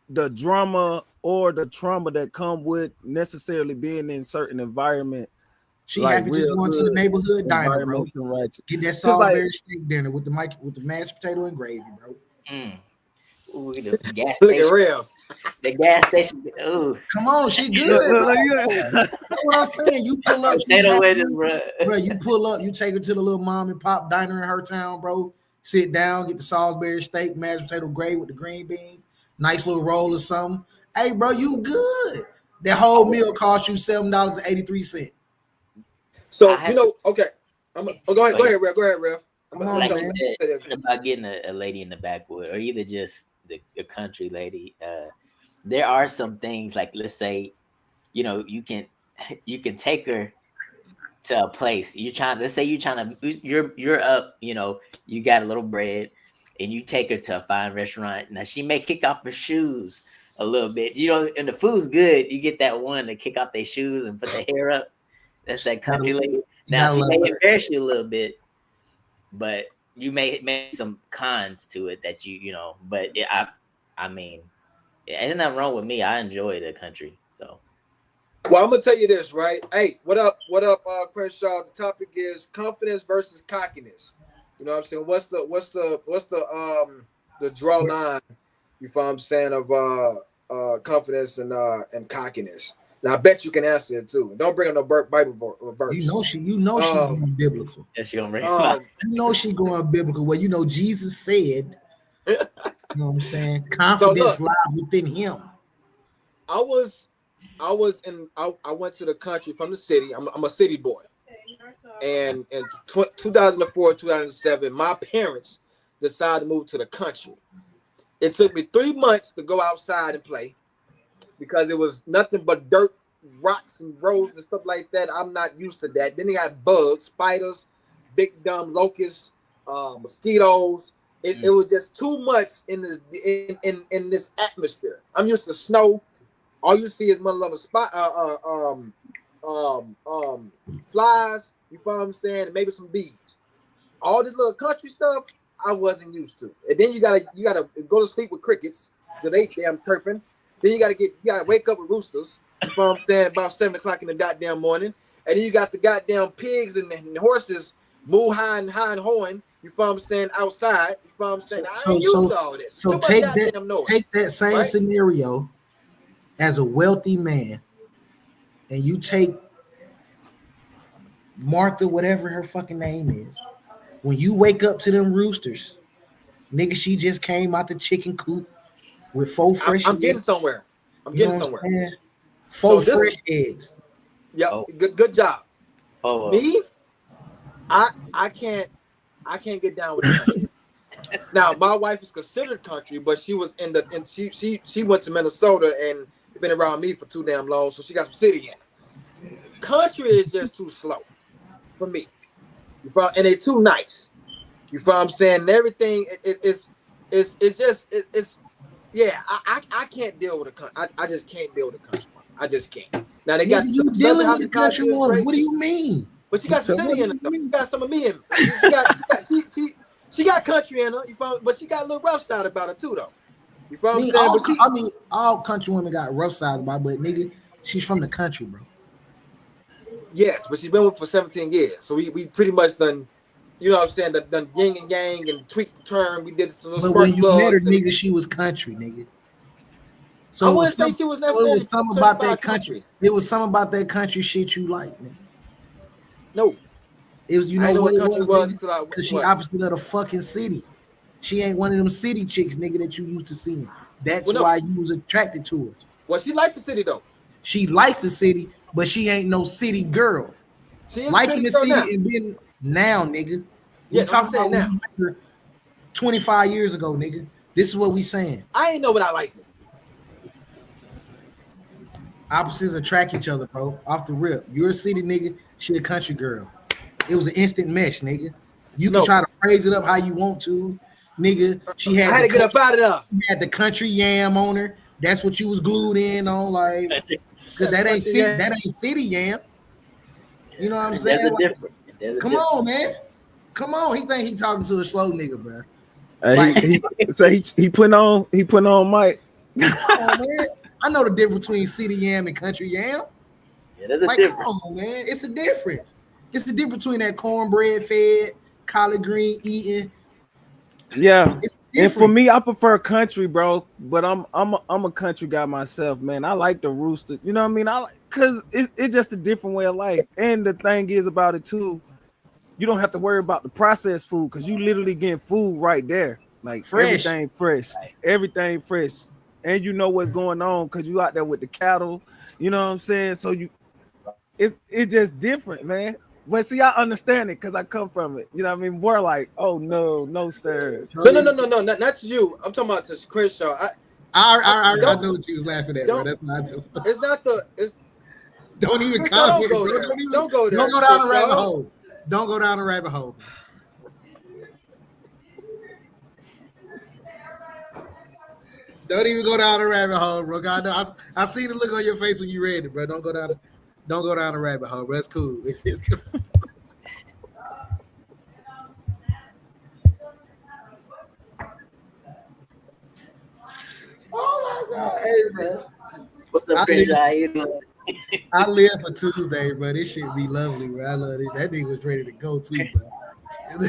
the drama or the trauma that come with necessarily being in certain environment. She like happy just going to the neighborhood diner, bro. Get that Salisbury steak dinner with the mashed potato and gravy, bro. Ooh, the gas station. Real. The gas station. Ooh. Come on, she good. That's what I'm saying. You pull up, bro. You pull up, you take her to the little mom and pop diner in her town, bro. Sit down, get the Salisbury steak, mashed potato gravy with the green beans, nice little roll or something. Hey, bro, you good. That whole meal cost you $7.83. So okay. Go ahead, Rev. Like you said, about getting a lady in the backwood, or either just the country lady. There are some things like, let's say, you can take her to a place. Let's say you're up, you got a little bread, and you take her to a fine restaurant. Now she may kick off her shoes a little bit, and the food's good. You get that one to kick off their shoes and put their hair up. That's that country lady. Now she may embarrass you a little bit, but you may make some cons to it that but I mean, ain't nothing wrong with me. I enjoy the country. So, well, I'm gonna tell you this, right? Hey, what up, Crenshaw? The topic is confidence versus cockiness. You know what I'm saying? What's the draw line? You know what I'm saying of confidence and cockiness. Now I bet you can answer it too. Don't bring up no Bible verse. You know she's going biblical. Yeah, she gonna bring you know she going biblical. Well, Jesus said, You know what I'm saying? Confidence lies within him. I went to the country from the city. I'm a city boy. And in 2004, 2007, my parents decided to move to the country. It took me 3 months to go outside and play because it was nothing but dirt, rocks, and roads and stuff like that. I'm not used to that. Then they got bugs, spiders, big dumb locusts, mosquitoes. It was just too much in this atmosphere. I'm used to snow. All you see is motherfucking flies. You feel what I'm saying? And maybe some bees. All this little country stuff I wasn't used to. And then you gotta go to sleep with crickets because they damn chirping. Then you gotta wake up with roosters. You know what I'm saying? About 7 o'clock in the goddamn morning. And then you got the goddamn pigs and horses moo high and hoeing. You know what I'm saying? Outside. You know what I'm saying? I ain't used to all this. So take that same scenario as a wealthy man, and you take Martha, whatever her fucking name is. When you wake up to them roosters, nigga, she just came out the chicken coop with 4 fresh eggs. I'm getting somewhere. Four fresh eggs. Yep. Good job. Me, I can't get down with the country. Now, my wife is considered country, but she was she went to Minnesota and been around me for too damn long, so she got some city in it. Country is just too slow for me. And they too nice. You feel what I'm saying? And everything it's I can't deal with a country. I just can't deal with a country. I just can't. Now they got you dealing with the country woman. What do you mean? But she got some city in her. She got some of me in her. She got country in her. You feel? But she got a little rough side about her too, though. You feel what I'm saying? All country women got rough sides about, but nigga, she's from the country, bro. Yes, but she's been with for 17 years. So we pretty much done, you know what I'm saying, done yin and yang and tweak turn. We did some little. But when you met her, nigga, she was country, nigga. So I wouldn't say she was necessarily. It was something about that country. It was something about that country shit you like, nigga. No. It was, you know what it was? Because she opposite of the fucking city. She ain't one of them city chicks, nigga, that you used to seeing. That's why you was attracted to her. Well, she liked the city, though. She likes the city, but she ain't no city girl. She is liking the city now. And being now, nigga. Yeah, we talking about now. 25 years ago, nigga. This is what we saying. I ain't know what I liked. Opposites attract each other, bro. Off the rip. You're a city nigga. She a country girl. It was an instant mesh, nigga. You can try to phrase it up how you want to, nigga. She had. I had to get up out of there. She had the country yam on her. That's what you was glued in on, like, because that ain't city yam. You know what I'm saying? Come on, man. Come on. He think he talking to a slow nigga, bro. He putting on Mike. Come on, man. I know the difference between city yam and country yam. Yeah, there's a difference. Come on, man. It's a difference. It's the difference between that cornbread fed, collard green eating. Yeah, and for me, I prefer country, bro. But I'm a country guy myself, man. I like the rooster. You know what I mean? I like because it's just a different way of life. And the thing is about it too, you don't have to worry about the processed food because you literally getting food right there, like fresh. Everything fresh, and you know what's going on because you out there with the cattle. You know what I'm saying? So it's just different, man. But see, I understand it because I come from it. You know what I mean? We're like, oh no, sir. No, not to you. I'm talking about to Chris Shaw. I know what you was laughing at, bro. That's not just. It's not the. It's. Don't even come. Don't go there. Don't go down the rabbit hole. Don't go down the rabbit hole. Don't even go down the rabbit hole, bro. God, I see the look on your face when you read it, bro. Don't go down the rabbit hole, bro. That's cool. It's cool. Oh my God. Hey, bro. What's up, Chris? How you doing? I live for Tuesday, bro. This shit be lovely, bro. I love this. That nigga was ready to go too, bro.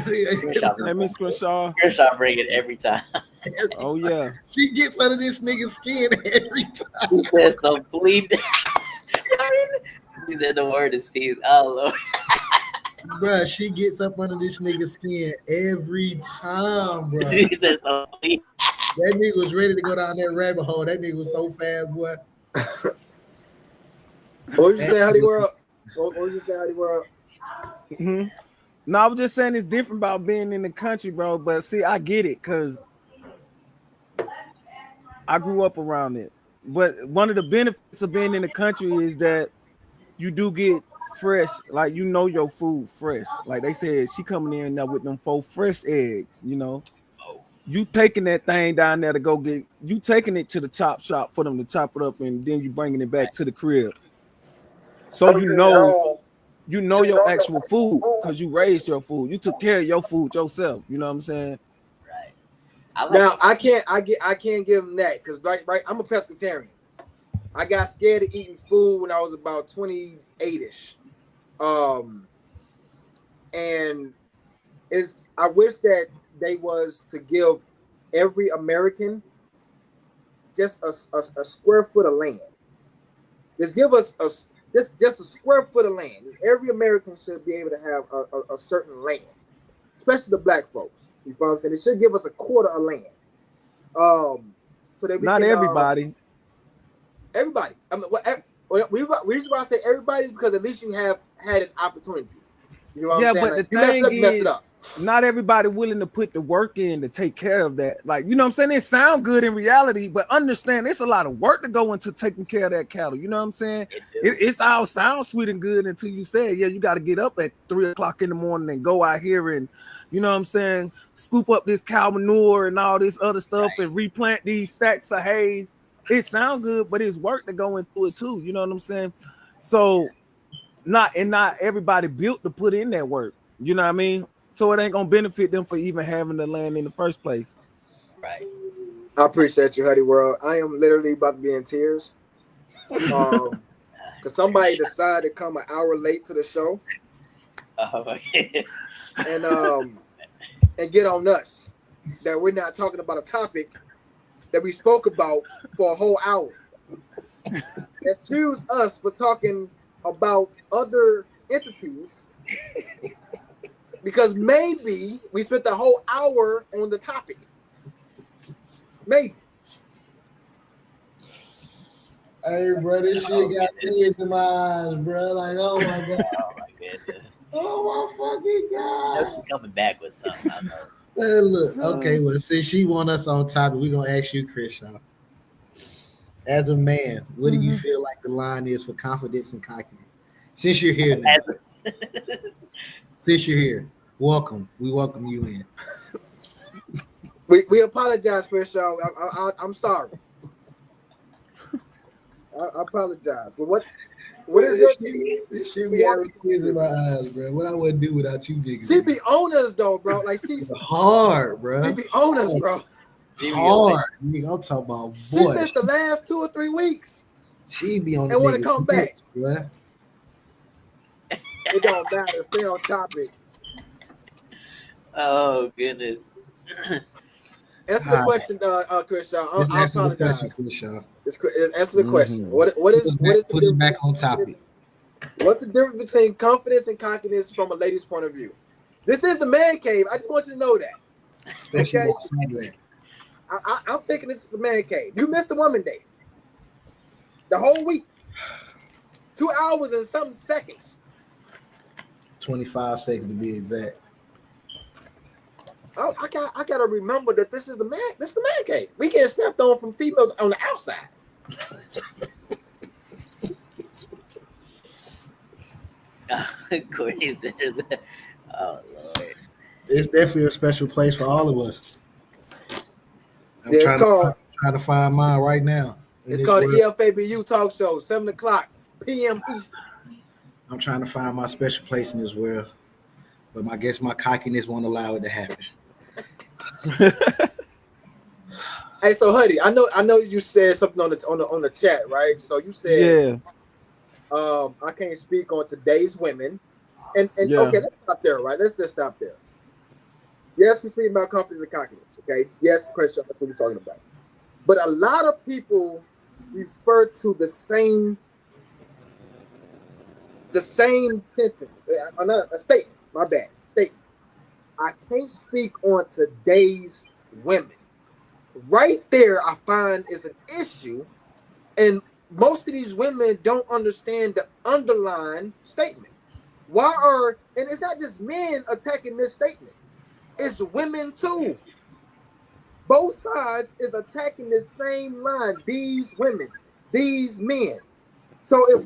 Hey, Miss Crenshaw. Crenshaw bring it every time. Oh yeah. She gets under this nigga's skin every time. He says so please. He said the word is peace. Oh Lord. Bro, she gets up under this nigga's skin every time, bro. He says so please. That nigga was ready to go down that rabbit hole. That nigga was so fast, boy. What was you saying, Howdy World? What was you saying, Howdy World? Mm-hmm. No, I was just saying it's different about being in the country, bro. But see, I get it because I grew up around it. But one of the benefits of being in the country is that you do get fresh, like you know your food fresh. Like they said, she coming in there with them 4 fresh eggs, you know. You taking that thing down there to go get, you taking it to the chop shop for them to chop it up, and then you bringing it back to the crib. So you know your actual food because you raised your food. You took care of your food yourself. You know what I'm saying? Right. Now I can't give them that because right, I'm a pescatarian. I got scared of eating food when I was about 28ish. And I wish that they was to give every American just a square foot of land. Just give us just a square foot of land. Every American should be able to have a certain land, especially the black folks. You know what I'm saying? They should give us a quarter of land. So that we not can, everybody. Everybody. I mean, the reason why I say everybody is because at least you have had an opportunity. You know what I'm saying? But like, the thing is, not everybody willing to put the work in to take care of that. Like, you know what I'm saying? It sound good in reality, but understand it's a lot of work to go into taking care of that cattle. You know what I'm saying? It's all sounds sweet and good until you say, yeah, you got to get up at 3 o'clock in the morning and go out here and, you know what I'm saying, scoop up this cow manure and all this other stuff and replant these stacks of hay. It sounds good, but it's work to go into it too. You know what I'm saying? So not everybody built to put in that work. You know what I mean? So it ain't gonna benefit them for even having the land in the first place. Right. I appreciate you, Huddy World. I am literally about to be in tears. Because somebody decided to come an hour late to the show. And get on us that we're not talking about a topic that we spoke about for a whole hour. Excuse us for talking about other entities because maybe we spent the whole hour on the topic. Maybe. Hey, bro, this shit got tears in my eyes, bro. Like, oh my god. Oh my goodness. Oh my fucking god. I know she's coming back with something. I know. Hey, look, okay, well, since she want us on topic, we're gonna ask you, Christian. As a man, what do you feel like the line is for confidence and cockiness? Since you're here now. Since you're here, welcome. We welcome you in. We apologize for it, y'all. I'm sorry. I apologize. But what is your this shit be having tears in my eyes, bro. What I would do without you niggas. She be on us though, bro. Like she's hard, bro. She be on us, bro. Hard. Nigga, I'm talking about boy. She missed the last 2 or 3 weeks. She be on and want to come back. Bro. It don't matter. Stay on topic. Oh goodness. Answer the question, Chris Shaw. I apologize. Answer the question. What is put it back on topic? What's the difference between confidence and cockiness from a lady's point of view? This is the man cave. I just want you to know that. Okay. I'm thinking this is the man cave. You missed the woman day. The whole week. 2 hours and some seconds. 25 seconds to be exact. Oh, I gotta remember that this is the man. This is the man cave. We get snapped on from females on the outside. Courtney says, "Oh Lord, it's definitely a special place for all of us." I'm trying to find mine right now. It's called the EFABU Talk Show, 7 o'clock p.m. Eastern. I'm trying to find my special place in this world, but I guess my cockiness won't allow it to happen. Hey, so Huddy, I know you said something on the chat, right? So you said, I can't speak on today's women, and okay, let's stop there, right? Let's just stop there. Yes, we're speaking about confidence and cockiness, okay? Yes, Christian, that's what we're talking about. But a lot of people refer to the same sentence, a statement. My bad, statement. I can't speak on today's women. Right there, I find is an issue, and most of these women don't understand the underlying statement. Why are, and it's not just men attacking this statement, it's women too. Both sides is attacking the same line. These women, these men. So if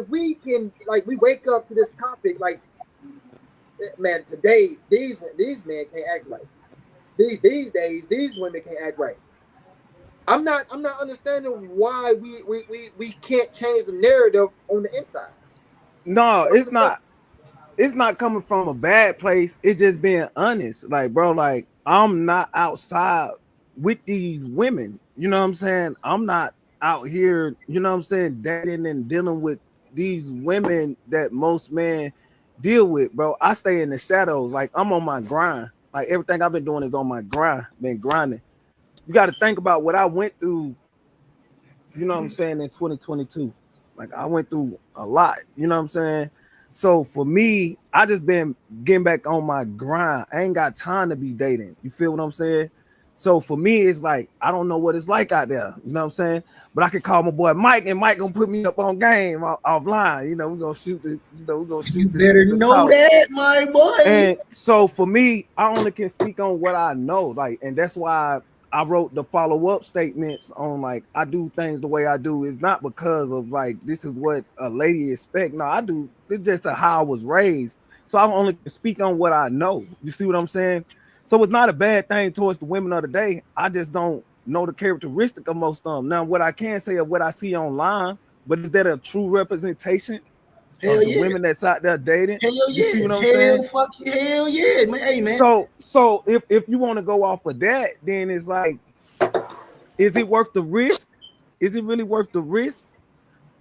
we can, like, we wake up to this topic, like, man, today these men can't act right. These days these women can't act right. I'm not understanding why we can't change the narrative on the inside. No, it's not. It's not coming from a bad place. It's just being honest. Like, bro, like, I'm not outside with these women. You know what I'm saying? I'm not out here, you know what I'm saying, dating and dealing with these women that most men deal with, bro. I stay in the shadows. Like, I'm on my grind. Like, everything I've been doing is on my grind, been grinding. You got to think about what I went through, you know what I'm saying, in 2022. Like, I went through a lot, you know what I'm saying? So for me, I just been getting back on my grind. I ain't got time to be dating. You feel what I'm saying? So for me, it's like, I don't know what it's like out there. You know what I'm saying? But I can call my boy Mike, and Mike gonna put me up on game offline. You know, we're gonna shoot the, you know, we're gonna shoot. You better know that, my boy. And so for me, I only can speak on what I know. Like, and that's why I wrote the follow-up statements on, like, I do things the way I do. It's not because of, like, this is what a lady expect. No, I do. It's just how I was raised. So I only can speak on what I know. You see what I'm saying? So it's not a bad thing towards the women of the day. I just don't know the characteristic of most of them. Now, what I can say of what I see online, but is that a true representation of the women that's out there dating? Hell yeah. You see what I'm saying? Hell yeah, man. Hey, man. So if you want to go off of that, then it's like, is it worth the risk? Is it really worth the risk?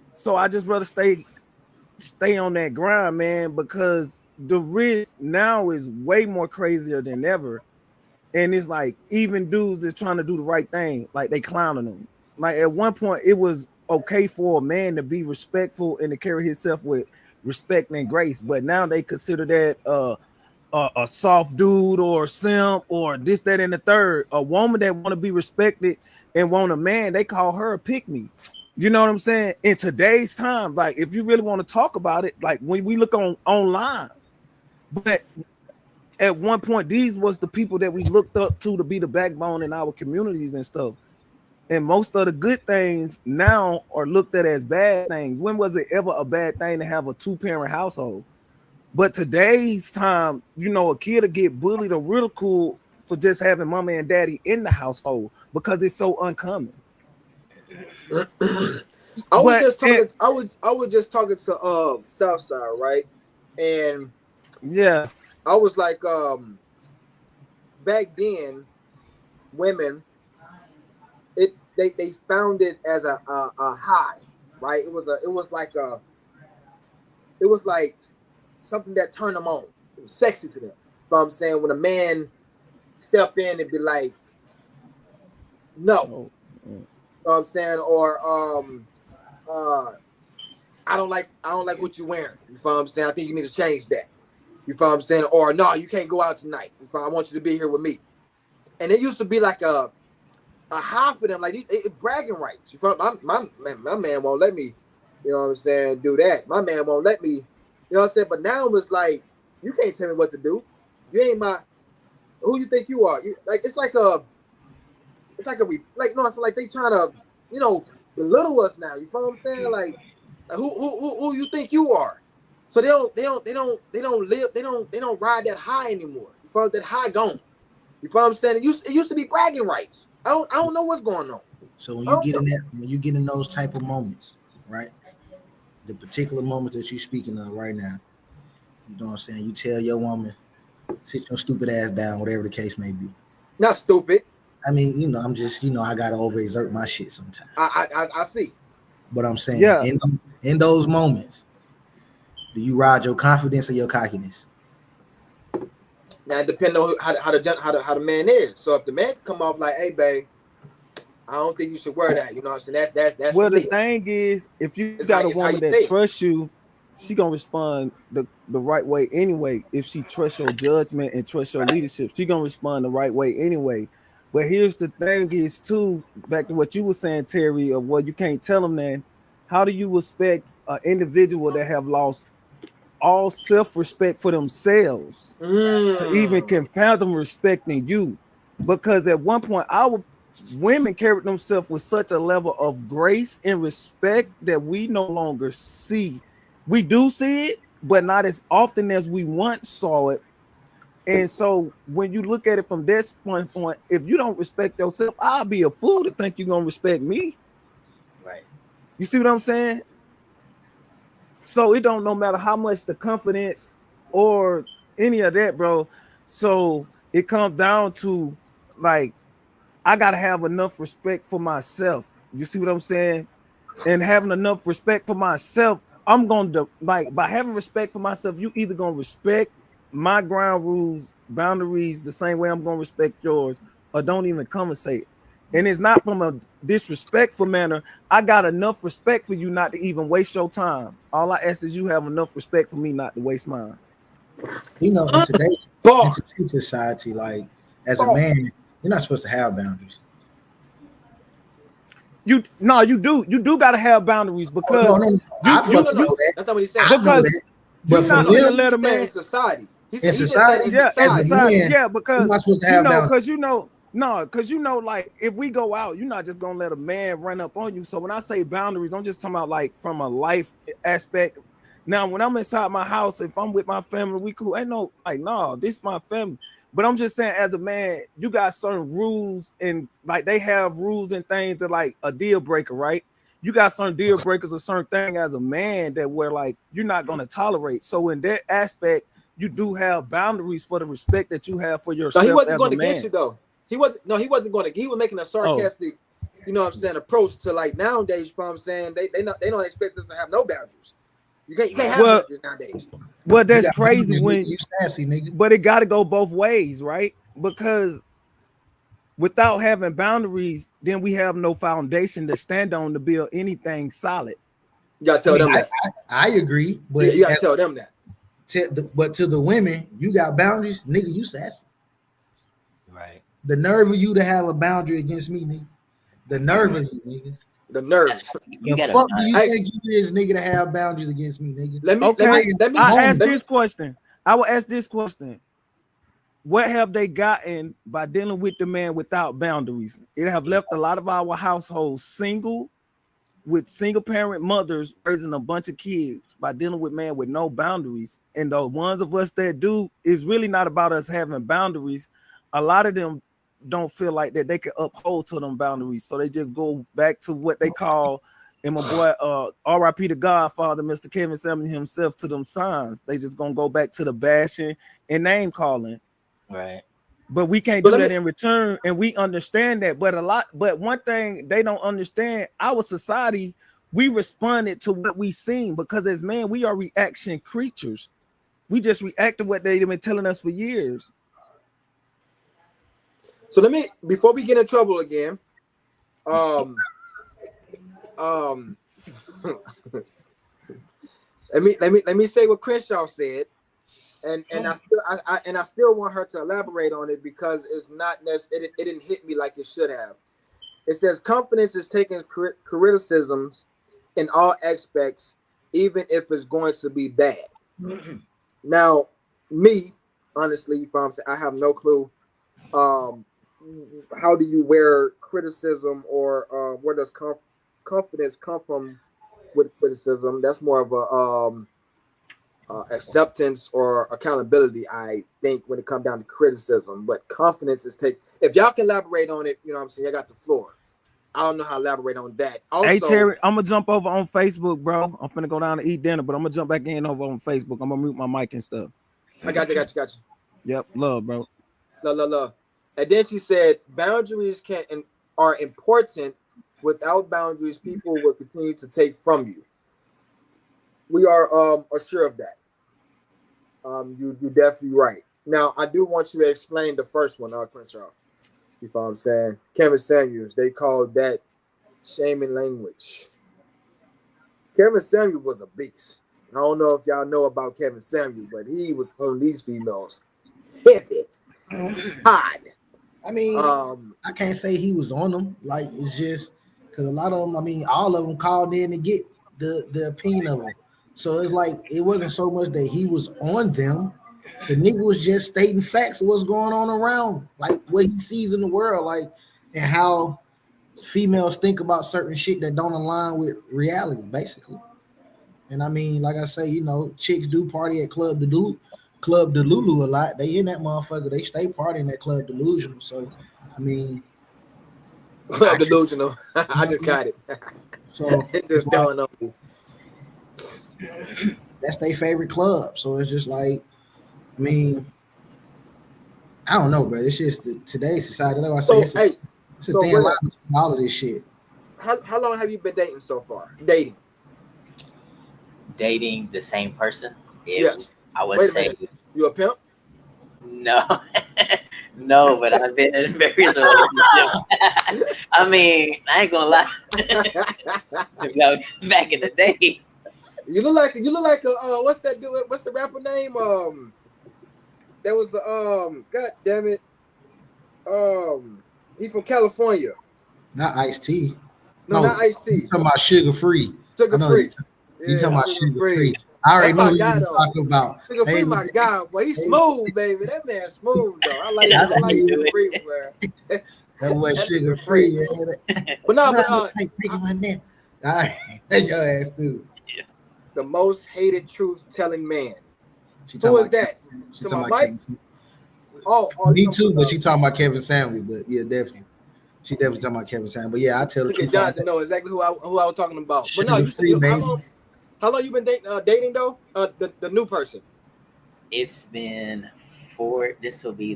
So I just rather stay on that grind, man, because the risk now is way more crazier than ever. And it's like, even dudes that's trying to do the right thing, like, they clowning them. Like, at one point, it was okay for a man to be respectful and to carry himself with respect and grace, but now they consider that a soft dude or a simp or this, that, and the third. A woman that want to be respected and want a man, they call her a pick-me. You know what I'm saying? In today's time, like, if you really want to talk about it, like, when we look online, but at one point, these was the people that we looked up to be the backbone in our communities and stuff. And most of the good things now are looked at as bad things. When was it ever a bad thing to have a 2-parent household? But today's time, you know, a kid will get bullied or ridiculed for just having mama and daddy in the household because it's so uncommon. I was just talking to Southside, right? And yeah, I was like, back then, women, they found it as a high, right? It was like something that turned them on. It was sexy to them. So I'm saying, when a man step in and be like, no, you know what I'm saying, or I don't like what you're wearing. You know what I'm saying? I think you need to change that. You know what I'm saying? Or no, you can't go out tonight. I want you to be here with me. And it used to be like a high for them, like it bragging rights. You feel my man won't let me, you know what I'm saying, do that. My man won't let me, you know what I'm saying? But now it's like, you can't tell me what to do. You ain't who you think you are. It's like they trying to, you know, belittle us now. You feel what I'm saying? Like who you think you are? So they don't ride that high anymore. You feel that high gone. You feel what I'm saying? It used to be bragging rights. I don't know what's going on. So when you get in those type of moments, right? The particular moments that you're speaking of right now, you know what I'm saying? You tell your woman, sit your stupid ass down, whatever the case may be. Not stupid. I mean, you know, I'm just, you know, I gotta overexert my shit sometimes. I see. But I'm saying, yeah, in those moments, do you ride your confidence or your cockiness? Now it depends on how the man is. So if the man come off like, hey babe, I don't think you should wear that. You know what I'm saying? That's well, the thing is, if you got a woman that trusts you, she gonna respond the right way anyway. If she trusts your judgment and trusts your leadership, she gonna respond the right way anyway. But here's the thing is too, back to what you were saying, Terry, of what you can't tell them then. How do you respect an individual that have lost all self-respect for themselves to even can fathom respecting you? Because at one point our women carried themselves with such a level of grace and respect that we no longer see. We do see it, but not as often as we once saw it. And so when you look at it from that point, if you don't respect yourself, I'll be a fool to think you're gonna respect me. Right. You see what I'm saying? So it don't no matter how much the confidence or any of that, bro. So it comes down to like I gotta have enough respect for myself. You see what I'm saying? And having enough respect for myself, I'm going to like by having respect for myself, you either gonna respect my ground rules, boundaries the same way I'm gonna respect yours, or don't even conversate. And it's not from a disrespectful manner. I got enough respect for you not to even waste your time. All I ask is you have enough respect for me not to waste mine. You know, in today's society, like as a man, you're not supposed to have boundaries. You do gotta have boundaries because that's not what he's saying. Because but you're not gonna let a man in society. In society, because you're not supposed to have because like if we go out, you're not just gonna let a man run up on you. So when I say boundaries, I'm just talking about like from a life aspect. Now, when I'm inside my house, if I'm with my family, we cool. Ain't no like, no, this is my family. But I'm just saying, as a man, you got certain rules, and like they have rules and things that like a deal breaker, right? You got certain deal breakers or certain thing as a man that where like you're not gonna tolerate. So in that aspect, you do have boundaries for the respect that you have for yourself. No, he wasn't as going a to man. get you though. He wasn't going to. He was making a sarcastic, you know what I'm saying, approach to like nowadays. You know what I'm saying? They don't expect us to have no boundaries. You can't have boundaries nowadays. Well, that's crazy when you sassy nigga. But it got to go both ways, right? Because without having boundaries, then we have no foundation to stand on to build anything solid. You gotta tell them that. I agree, but you gotta tell them that. But to the women, you got boundaries, nigga. You sassy. Right. The nerve of you to have a boundary against me, nigga. The nerve of you, nigga. The nerve. The fuck do you think you is, nigga, to have boundaries against me, nigga? Let me ask this question. I will ask this question. What have they gotten by dealing with the man without boundaries? It have left a lot of our households single, with single parent mothers raising a bunch of kids by dealing with man with no boundaries. And the ones of us that do, is really not about us having boundaries. A lot of them don't feel like that they can uphold to them boundaries, so they just go back to what they call, and my boy R.I.P. the Godfather, Mr. Kevin Samuel himself, to them signs. They just gonna go back to the bashing and name calling. Right. But we can't do that in return, and we understand that. But one thing they don't understand, our society, we responded to what we seen, because as men, we are reaction creatures. We just react to what they've been telling us for years. So before we get in trouble again, let me say what Crenshaw said, and I still want her to elaborate on it, because it's not necessarily, it didn't hit me like it should have. It says confidence is taking criticisms in all aspects, even if it's going to be bad. Now, me, honestly, if I'm saying, I have no clue. How do you wear criticism, or where does confidence come from with criticism? That's more of a acceptance or accountability, I think, when it comes down to criticism. But confidence is if y'all can elaborate on it, you know what I'm saying, I got the floor. I don't know how to elaborate on that. Also, hey Terry, I'm gonna jump over on Facebook, bro. I'm finna go down to eat dinner, but I'm gonna jump back in over on Facebook. I'm gonna mute my mic and stuff. I got you. Yep, love, bro. Love. And then she said, boundaries are important. Without boundaries, people will continue to take from you. We are assured of that. You're definitely right. Now, I do want you to explain the first one, Crenshaw. You know what I'm saying? Kevin Samuels, they called that shaming language. Kevin Samuels was a beast. I don't know if y'all know about Kevin Samuels, but he was on these females heavy, hard. I mean, I can't say he was on them. Like, it's just because a lot of them, I mean, all of them called in to get the opinion of him. So it's like it wasn't so much that he was on them. The nigga was just stating facts of what's going on around, like what he sees in the world, like, and how females think about certain shit that don't align with reality, basically. And I mean, like I say, you know, chicks do party at Club Delulu a lot. They in that motherfucker. They stay partying at Club Delusional. So, I mean, Club Delusional. I just got it. So it just dawned on me. That's their favorite club. So it's just like, I mean, I don't know, bro. It's just today's society. Like I say, it's a thin line between all of this shit. How long have you been dating so far? Dating the same person? Yes. I would say. You a pimp? No, no, but I've been in various relationships. I mean, I ain't gonna lie. Back in the day, you look like a what's that dude? What's the rapper name? There was God damn it. He from California. Not Ice-T. No, not Ice-T. You talking about Sugar Free? Sugar Free. You talking about Sugar Free? I already know what you're talking about. Sugar Free, my guy, boy. He's smooth, baby. That man's smooth, though. I like Sugar Free, bro. That was Sugar Free, yeah. But no, but all right, your ass too. The most hated truth telling man. Who is that? She talking about Mike? Oh, me too, but she talking about Kevin Samuel. But yeah, definitely. She definitely talking about Kevin Samuel. But yeah, I tell the truth. Jonathan know exactly who I was talking about. But no, how long you been dating though? The new person. It's been 4. This will be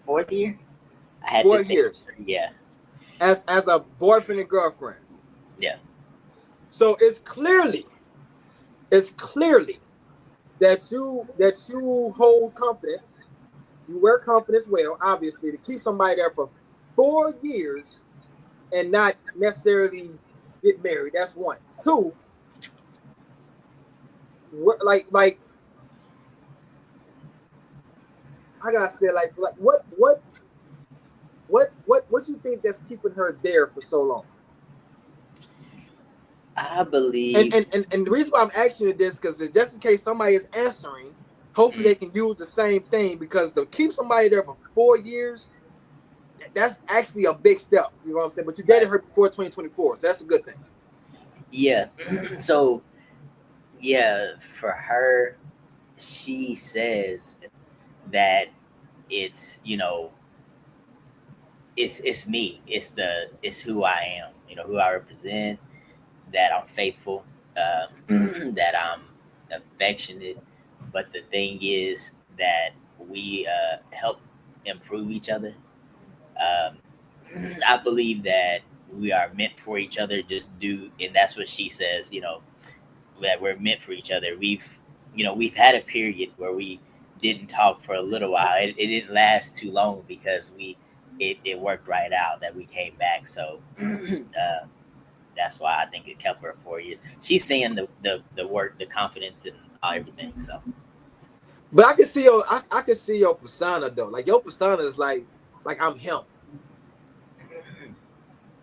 the 4th year. I had 4 years. Yeah. As a boyfriend and girlfriend. Yeah. So it's clearly that you hold confidence. You wear confidence well, obviously, to keep somebody there for 4 years and not necessarily get married. That's one. Two, like how can I say, like what you think that's keeping her there for so long? I believe, and the reason why I'm asking you this, because just in case somebody is answering, hopefully they can use the same thing, because to keep somebody there for 4 years, that's actually a big step. You know what I'm saying? But you dated her before 2024, so that's a good thing. Yeah. So, yeah, for her, she says that it's, you know, it's me. It's who I am. You know, who I represent. That I'm faithful. That I'm affectionate. But the thing is that we help improve each other. I believe that we are meant for each other. And that's what she says. You know, that we're meant for each other. We've had a period where we didn't talk for a little while. It didn't last too long because it worked right out that we came back. So that's why I think it kept her 4 years. She's saying the work, the confidence, and everything. So, but I can see your persona though. Like your persona is like I'm him.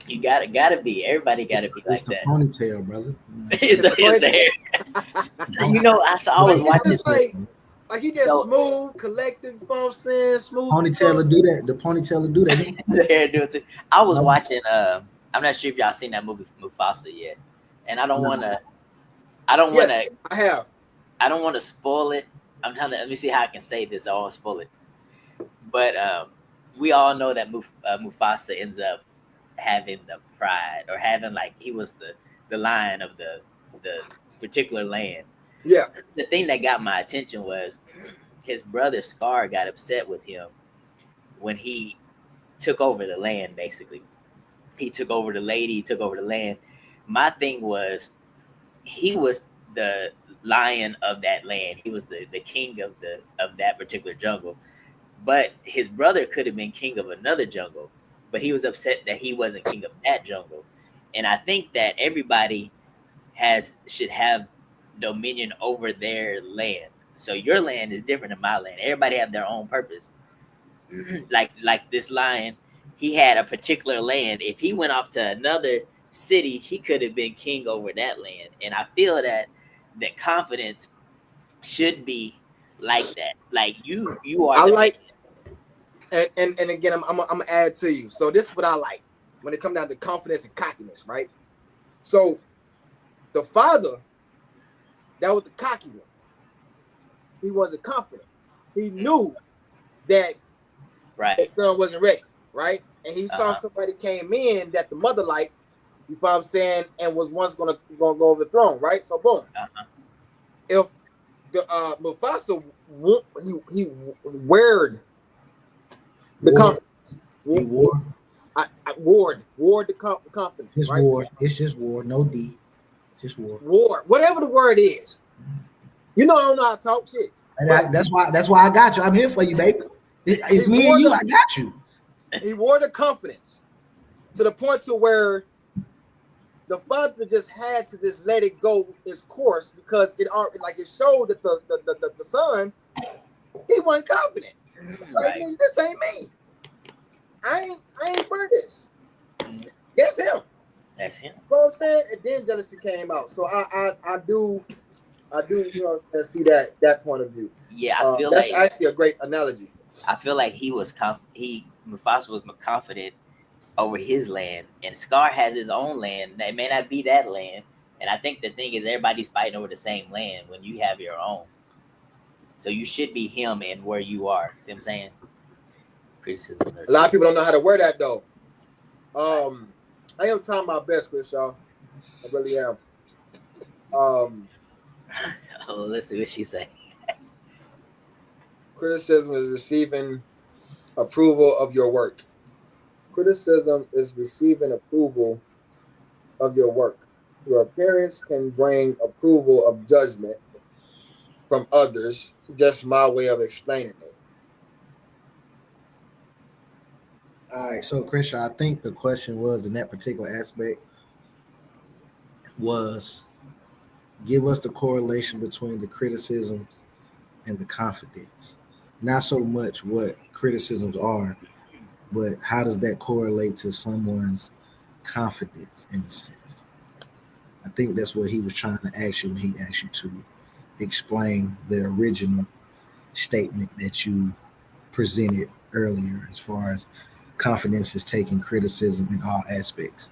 You gotta be. Everybody gotta be like that. It's the ponytail, brother. It's the hair. You know, I was watching this. Like he just smooth, collected, you know what I'm saying? Smooth. Ponytail will do that. The ponytail will do that. The hair do it too. I was watching. I'm not sure if y'all seen that movie Mufasa yet, and I don't want to. I have. I don't want to spoil it. I'm trying to. Let me see how I can say this. I won't spoil it. But we all know that Mufasa ends up having the pride, or having, like, he was the lion of the particular land. Yeah. The thing that got my attention was his brother Scar got upset with him when he took over the land. Basically, he took over the lady, he took over the land. My thing was, he was the lion of that land. He was the king of that particular jungle. But his brother could have been king of another jungle, but he was upset that he wasn't king of that jungle. And I think that everybody should have dominion over their land. So your land is different than my land. Everybody have their own purpose. like this lion, he had a particular land. If he went off to another city, he could have been king over that land. And I feel that confidence should be like that. Like you are. I like, and again, I'm gonna add to you. So this is what I like when it comes down to confidence and cockiness, right? So the father, that was the cocky one. He wasn't confident. He knew that his son wasn't ready, right? And he saw somebody came in that the mother liked, you know what I'm saying, and was once gonna go over the throne, right? So boom. If the Mufasa, he wore the confidence. He wore. I ward the confidence. Just right? war. It's just war. No D. Just war. War. Whatever the word is. You know I don't know how to talk shit. And that's why I got you. I'm here for you, baby. It's me and you. I got you. He wore the confidence to the point to where the father just had to just let it go its course, because it showed that the son, he wasn't confident. Like, this ain't me. I ain't for this. That's him. That's him. You know what I'm saying? And then jealousy came out. So I do see that point of view. Yeah, I feel that's like actually a great analogy. I feel like Mufasa was confident over his land, and Scar has his own land. It may not be that land, and I think the thing is everybody's fighting over the same land when you have your own. So you should be him in where you are. See what I'm saying? Criticism. A lot of people don't know how to wear that though. I am trying my best, Chris, y'all. I really am. Let's see what she say. Criticism is receiving approval of your work. Criticism is receiving approval of your work. Your appearance can bring approval of judgment from others. Just my way of explaining it. All right, so Christian, I think the question was in that particular aspect was give us the correlation between the criticisms and the confidence. Not so much what criticisms are, but how does that correlate to someone's confidence in a sense? I think that's what he was trying to ask you when he asked you to explain the original statement that you presented earlier as far as confidence is taking criticism in all aspects.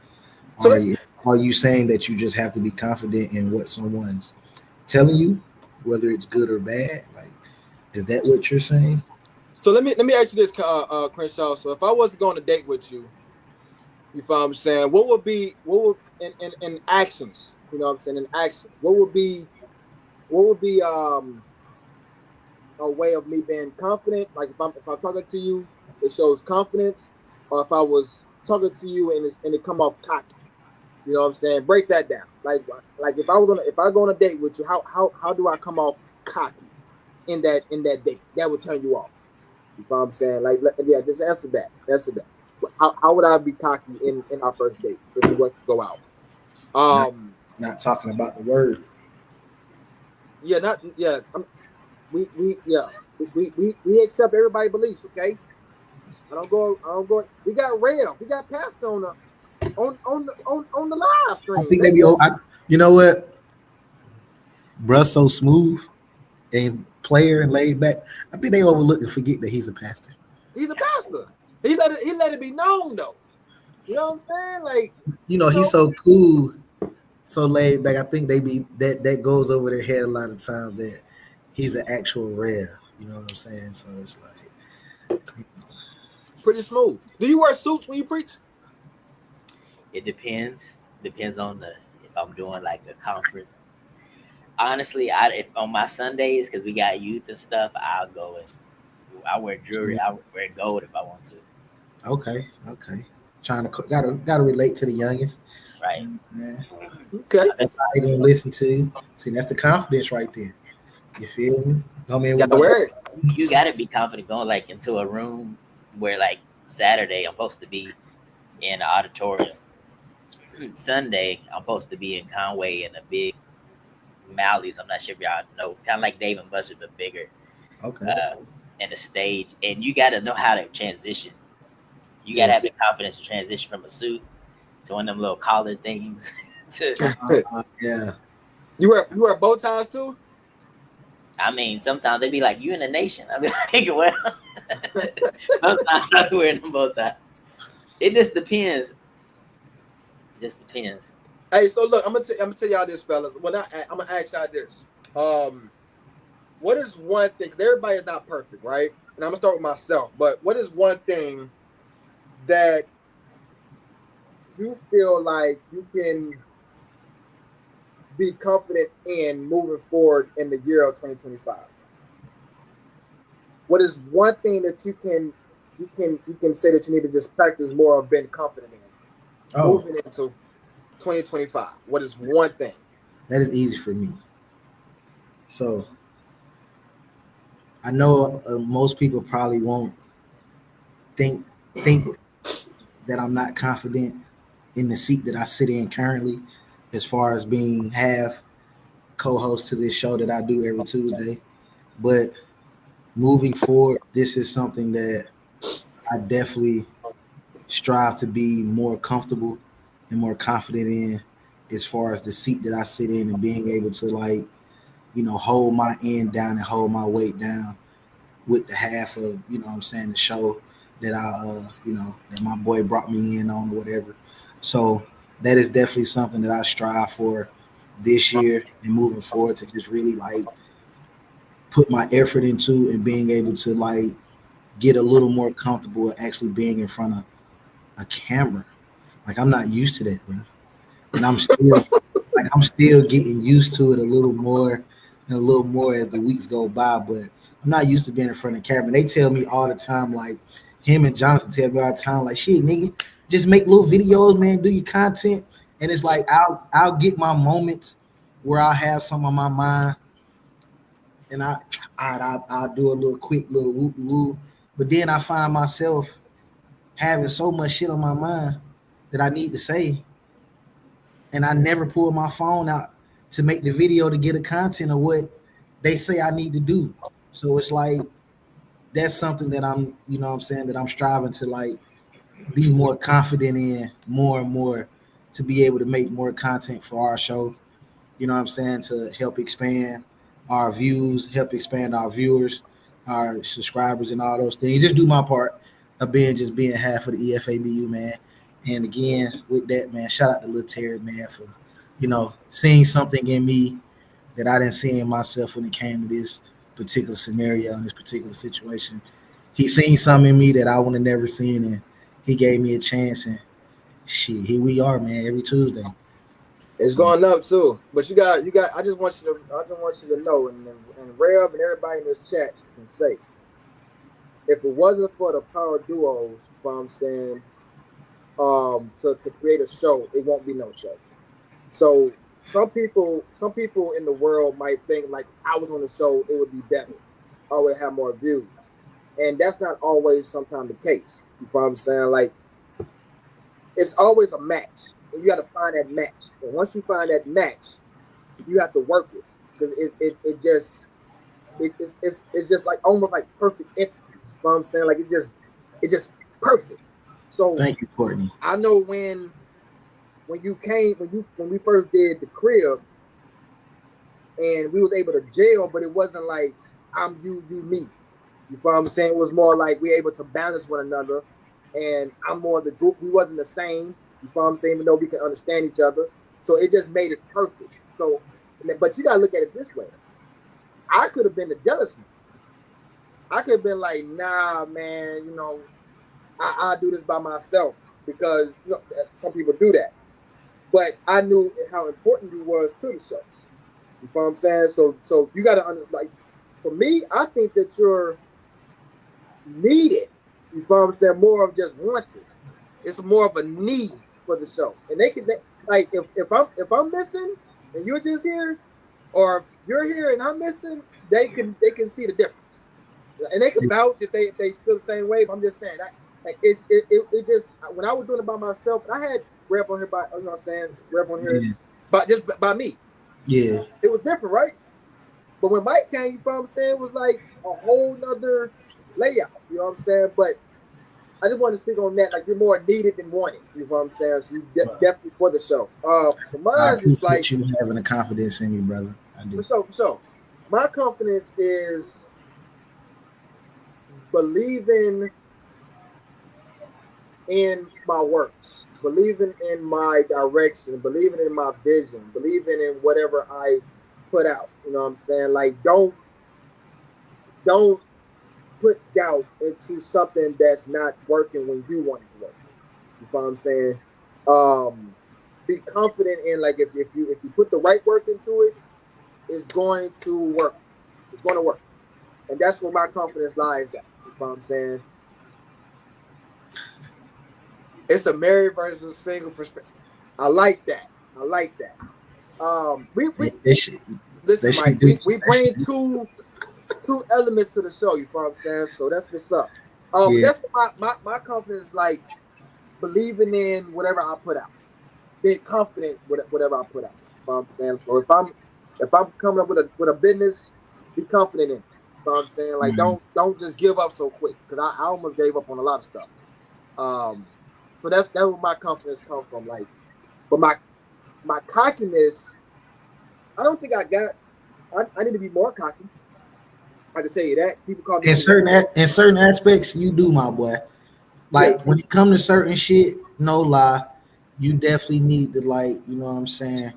Are you saying that you just have to be confident in what someone's telling you, whether it's good or bad? Like, is that what you're saying? So let me ask you this, Crenshaw. So if I was to go on a date with you, you know what I'm saying, what would in actions, you know what I'm saying, in action, what would be a way of me being confident? Like if I'm talking to you, it shows confidence, or if I was talking to you and it come off cocky, you know what I'm saying? Break that down. Like if I go on a date with you, how do I come off cocky in that date? That would turn you off. You know what I'm saying? Like, yeah, just answer that. How would I be cocky in our first date if we want to go out? Not talking about the word. Yeah, we accept everybody's beliefs, okay? I don't go. We got Rev. We got Pastor on the live stream. I think they be. You know what? Bruh, so smooth and player and laid back. I think they overlook and forget that he's a pastor. He's a pastor. He let it be known though. You know what I'm saying? Like, he's so cool, so laid back. I think they be that goes over their head a lot of times that he's an actual Rev. You know what I'm saying? So it's like pretty smooth. Do you wear suits when you preach? It depends. Depends on if I'm doing like a conference. Honestly, if on my Sundays, because we got youth and stuff, I'll go and I wear jewelry. I wear gold if I want to. Okay. Trying to gotta relate to the youngest, right? Yeah. Okay. They gonna listen to you. See, that's the confidence right there. You feel me? Come in with the word. You gotta be confident going like into a room where like Saturday I'm supposed to be in the auditorium. Sunday I'm supposed to be in Conway in a big Mally's. I'm not sure if y'all know, kind of like Dave and Buster's, but bigger. Okay. and the stage, and you got to know how to transition. You got to have the confidence to transition from a suit to one of them little collar things. Yeah. You wear bow ties too? I mean, sometimes they be like, "You in the nation?" I be like, "Well," sometimes I be wearing them bow ties. It just depends. Just depends. Hey, so look, I'm gonna tell y'all this, fellas. I'm gonna ask y'all this. What is one thing? Because everybody is not perfect, right? And I'm gonna start with myself. But what is one thing that you feel like you can be confident in moving forward in the year of 2025? What is one thing that you can say that you need to just practice more of being confident in moving into 2025? What is one thing? That is easy for me. So I know most people probably won't think that I'm not confident in the seat that I sit in currently, as far as being half co-host to this show that I do every Tuesday. But moving forward, this is something that I definitely strive to be more comfortable and more confident in, as far as the seat that I sit in and being able to, like, you know, hold my end down and hold my weight down with the half of, you know what I'm saying, the show that that my boy brought me in on or whatever. So that is definitely something that I strive for this year and moving forward, to just really like put my effort into and being able to like get a little more comfortable actually being in front of a camera. Like, I'm not used to that, bro. And I'm still getting used to it a little more as the weeks go by, but I'm not used to being in front of the camera. And they tell me all the time, like him and Jonathan tell me all the time, like, shit, nigga, just make little videos, man, do your content. And it's like I'll get my moments where I'll have some on my mind, and I'll do a little quick little woo. But then I find myself having so much shit on my mind that I need to say, and I never pull my phone out to make the video to get a content of what they say I need to do. So it's like, that's something that I'm, you know what I'm saying, that I'm striving to like be more confident in more and more, to be able to make more content for our show, you know what I'm saying, to help expand our views, help expand our viewers, our subscribers, and all those things. Just do my part of being half of the EFABU, man. And again, with that, man, shout out to Lil T3rry, man, for, you know, seeing something in me that I didn't see in myself when it came to this particular scenario and this particular situation. He seen something in me that I would have never seen, and he gave me a chance, and shit, here we are, man, every Tuesday. It's going up too. But you got I just want you to know, and Rev and everybody in this chat can say, if it wasn't for the power duos, if I'm saying, to create a show, it won't be no show. So some people in the world might think, like, I was on the show, it would be better, I would have more views, and that's not always sometimes the case. You know what I'm saying? Like, it's always a match, and you got to find that match. And once you find that match, you have to work it, because it's just like almost like perfect entities. You know what I'm saying? Like, it's just perfect. So thank you, Courtney. I know when we first did the crib, and we was able to gel, but it wasn't like I'm you, me. You know what I'm saying? It was more like we able to balance one another, and I'm more the group. We wasn't the same. You know what I'm saying? Even though we can understand each other, so it just made it perfect. So, but you gotta look at it this way. I could have been the jealous one. I could have been like, nah, man, you know, I'll do this by myself, because, you know, some people do that. But I knew how important you was to the show. You know what I'm saying? So you got to like, for me, I think that you're needed. You know what I'm saying? More of just wanted. It's more of a need for the show. And like, if I'm missing and you're just here, or if you're here and I'm missing, they can see the difference. And they can vouch if they feel the same way. But I'm just saying, like, it just, when I was doing it by myself, and I had rep on here by, you know what I'm saying, rep on here, but just by me. Yeah. It was different, right? But when Mike came, you know what I'm saying, it was like a whole nother layout. You know what I'm saying? But I just want to speak on that. Like, you're more needed than wanted. You know what I'm saying? So you definitely for the show. So I mine is like, appreciate you having the confidence in me, brother. I do. For sure. My confidence is believing in my works, believing in my direction, believing in my vision, believing in whatever I put out. You know what I'm saying? Like, don't put doubt into something that's not working when you want it to work. You know what I'm saying? Be confident in, like, if you put the right work into it, it's going to work. It's going to work. And that's where my confidence lies at. You know what I'm saying? It's a married versus single perspective. I like that. Listen, Mike, we bring two elements to the show, you know what I'm saying? So that's what's up. That's what my confidence is, like, believing in whatever I put out. Being confident with whatever I put out. You know what I'm saying? So if I'm coming up with a business, be confident in it. You know what I'm saying? Like, don't just give up so quick, because I almost gave up on a lot of stuff. So that's where my confidence comes from. Like, but my cockiness, I don't think I got. I need to be more cocky. I can tell you that. People call me in certain aspects, you do, my boy. Like, when it comes to certain shit, no lie, you definitely need to, like, you know what I'm saying,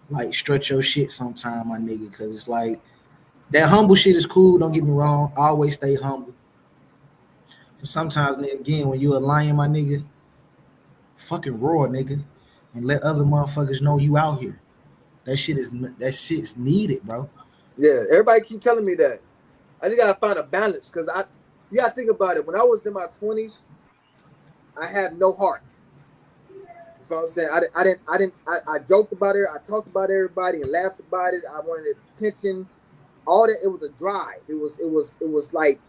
like, stretch your shit sometime, my nigga, because it's like, that humble shit is cool. Don't get me wrong. I always stay humble. But sometimes, again, when you a lion, my nigga, fucking roar, nigga, and let other motherfuckers know you out here. That shit's needed, bro. Yeah, everybody keep telling me that. I just gotta find a balance, because you gotta think about it. When I was in my 20s, I had no heart. You know what I'm saying? I joked about it. I talked about everybody and laughed about it. I wanted attention. All that. It was a drive. It was like,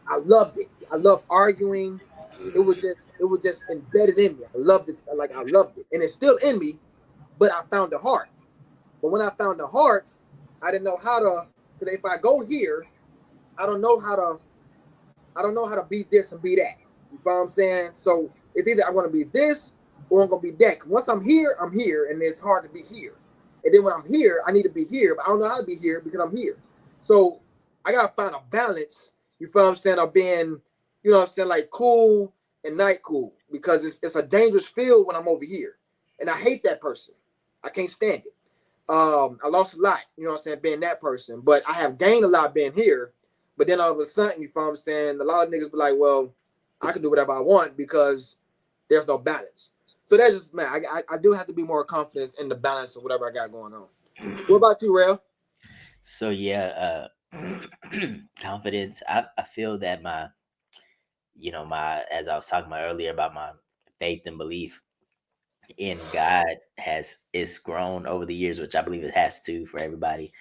I loved it. I loved arguing. It was just embedded in me. I loved it. Like, I loved it. And it's still in me, but I found the heart. But when I found the heart, I didn't know how to, because if I go here, I don't know how to be this and be that. You know what I'm saying? So it's either I'm gonna be this or I'm gonna be that. Once I'm here, and it's hard to be here. And then when I'm here, I need to be here, but I don't know how to be here because I'm here. So I gotta find a balance. You feel what I'm saying? Of being, you know what I'm saying, like, cool and not cool, because it's a dangerous field when I'm over here, and I hate that person. I can't stand it. I lost a lot, you know what I'm saying, being that person, but I have gained a lot being here. But then all of a sudden, you feel what I'm saying, a lot of niggas be like, well, I can do whatever I want because there's no balance. So that's just, man, I do have to be more confident in the balance of whatever I got going on. What about you, Rail? So yeah, confidence. I feel that my, as I was talking about earlier about my faith and belief in God is grown over the years, which I believe it has to for everybody.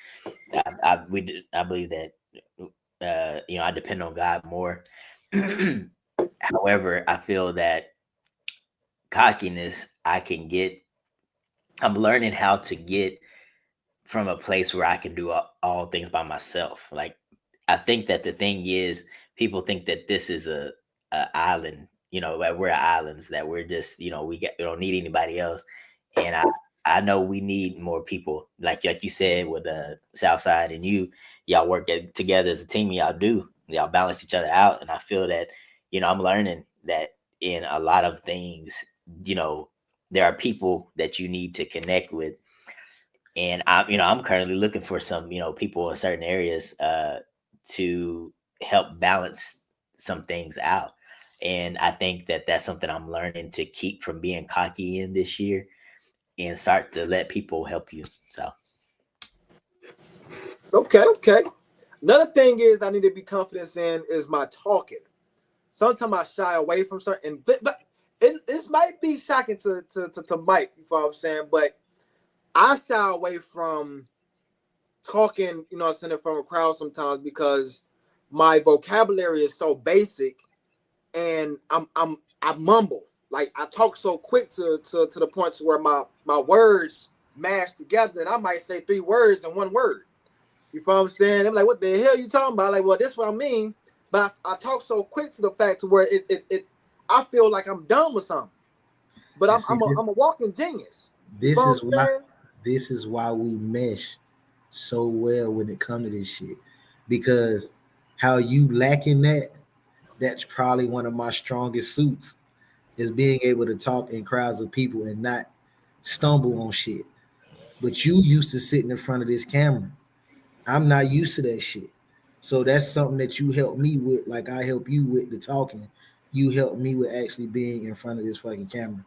I believe that I depend on God more. However, I feel that cockiness, I'm learning how to get from a place where I can do all things by myself. Like, I think that the thing is, people think that this is a island, that we're islands, that we're just, we don't need anybody else. And I know we need more people, like you said, with the Southside and y'all work together as a team. Y'all balance each other out. And I feel that, I'm learning that in a lot of things, there are people that you need to connect with. And I'm currently looking for some, people in certain areas to help balance some things out. And I think that that's something I'm learning to keep from being cocky in this year and start to let people help you. So. Okay. Another thing is I need to be confident in is my talking. Sometimes I shy away from certain, but this might be shocking to Mike, you know what I'm saying? But I shy away from talking, you know what I'm saying, from a crowd sometimes because my vocabulary is so basic and I mumble. Like, I talk so quick to the point to where my words mash together and I might say 3 words in one word. You feel what I'm saying? I'm like, what the hell you talking about? Like, well, this is what I mean. But I talk so quick to the fact to where I feel like I'm done with something. But I'm a walking genius. This is why we mesh so well when it comes to this shit. Because how you lacking that's probably one of my strongest suits, is being able to talk in crowds of people and not stumble on shit. But you used to sitting in front of this camera. I'm not used to that shit. So that's something that you help me with, like I help you with the talking. You help me with actually being in front of this fucking camera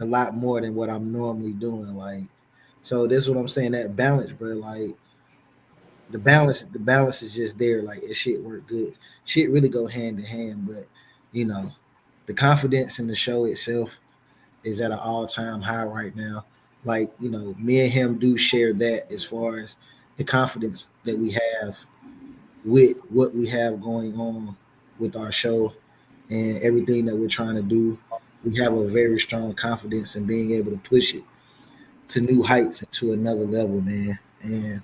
a lot more than what I'm normally doing. Like, so this is what I'm saying, that balance, bro. Like the balance is just there. Like it shit work good. Shit really go hand in hand, but you know, the confidence in the show itself is at an all-time high right now. Like, you know, me and him do share that as far as the confidence that we have with what we have going on with our show and everything that we're trying to do. We have a very strong confidence in being able to push it to new heights and to another level, man. And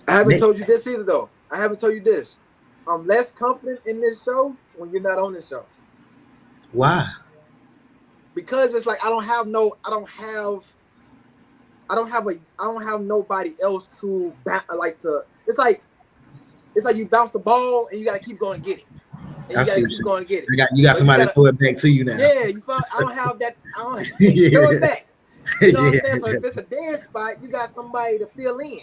I haven't told you this either, though. I haven't told you this. I'm less confident in this show when you're not on this show. Why? Because it's like I don't have nobody else to it's like you bounce the ball and you gotta keep going and get it. And you gotta keep going and get it. You got somebody to throw it back to you now. Yeah, I don't have that. I don't throw it back. You know what I'm saying? So if it's a dead spot, you got somebody to fill in.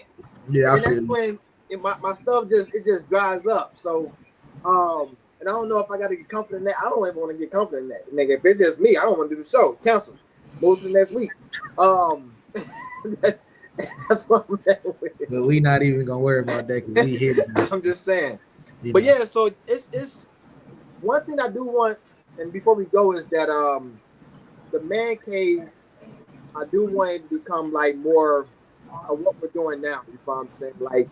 Yeah, and that's when my stuff just dries up. So and I don't know if I got to get confident in that. I don't even want to get confident in that. Nigga, if it's just me, I don't want to do the show. Cancel. Move to the next week. That's what I'm at with. But we not even gonna worry about that because we here. I'm just saying. But yeah, so it's one thing I do want, and before we go, is that the man cave, I do want it to become like more of what we're doing now. You know what I'm saying? Like,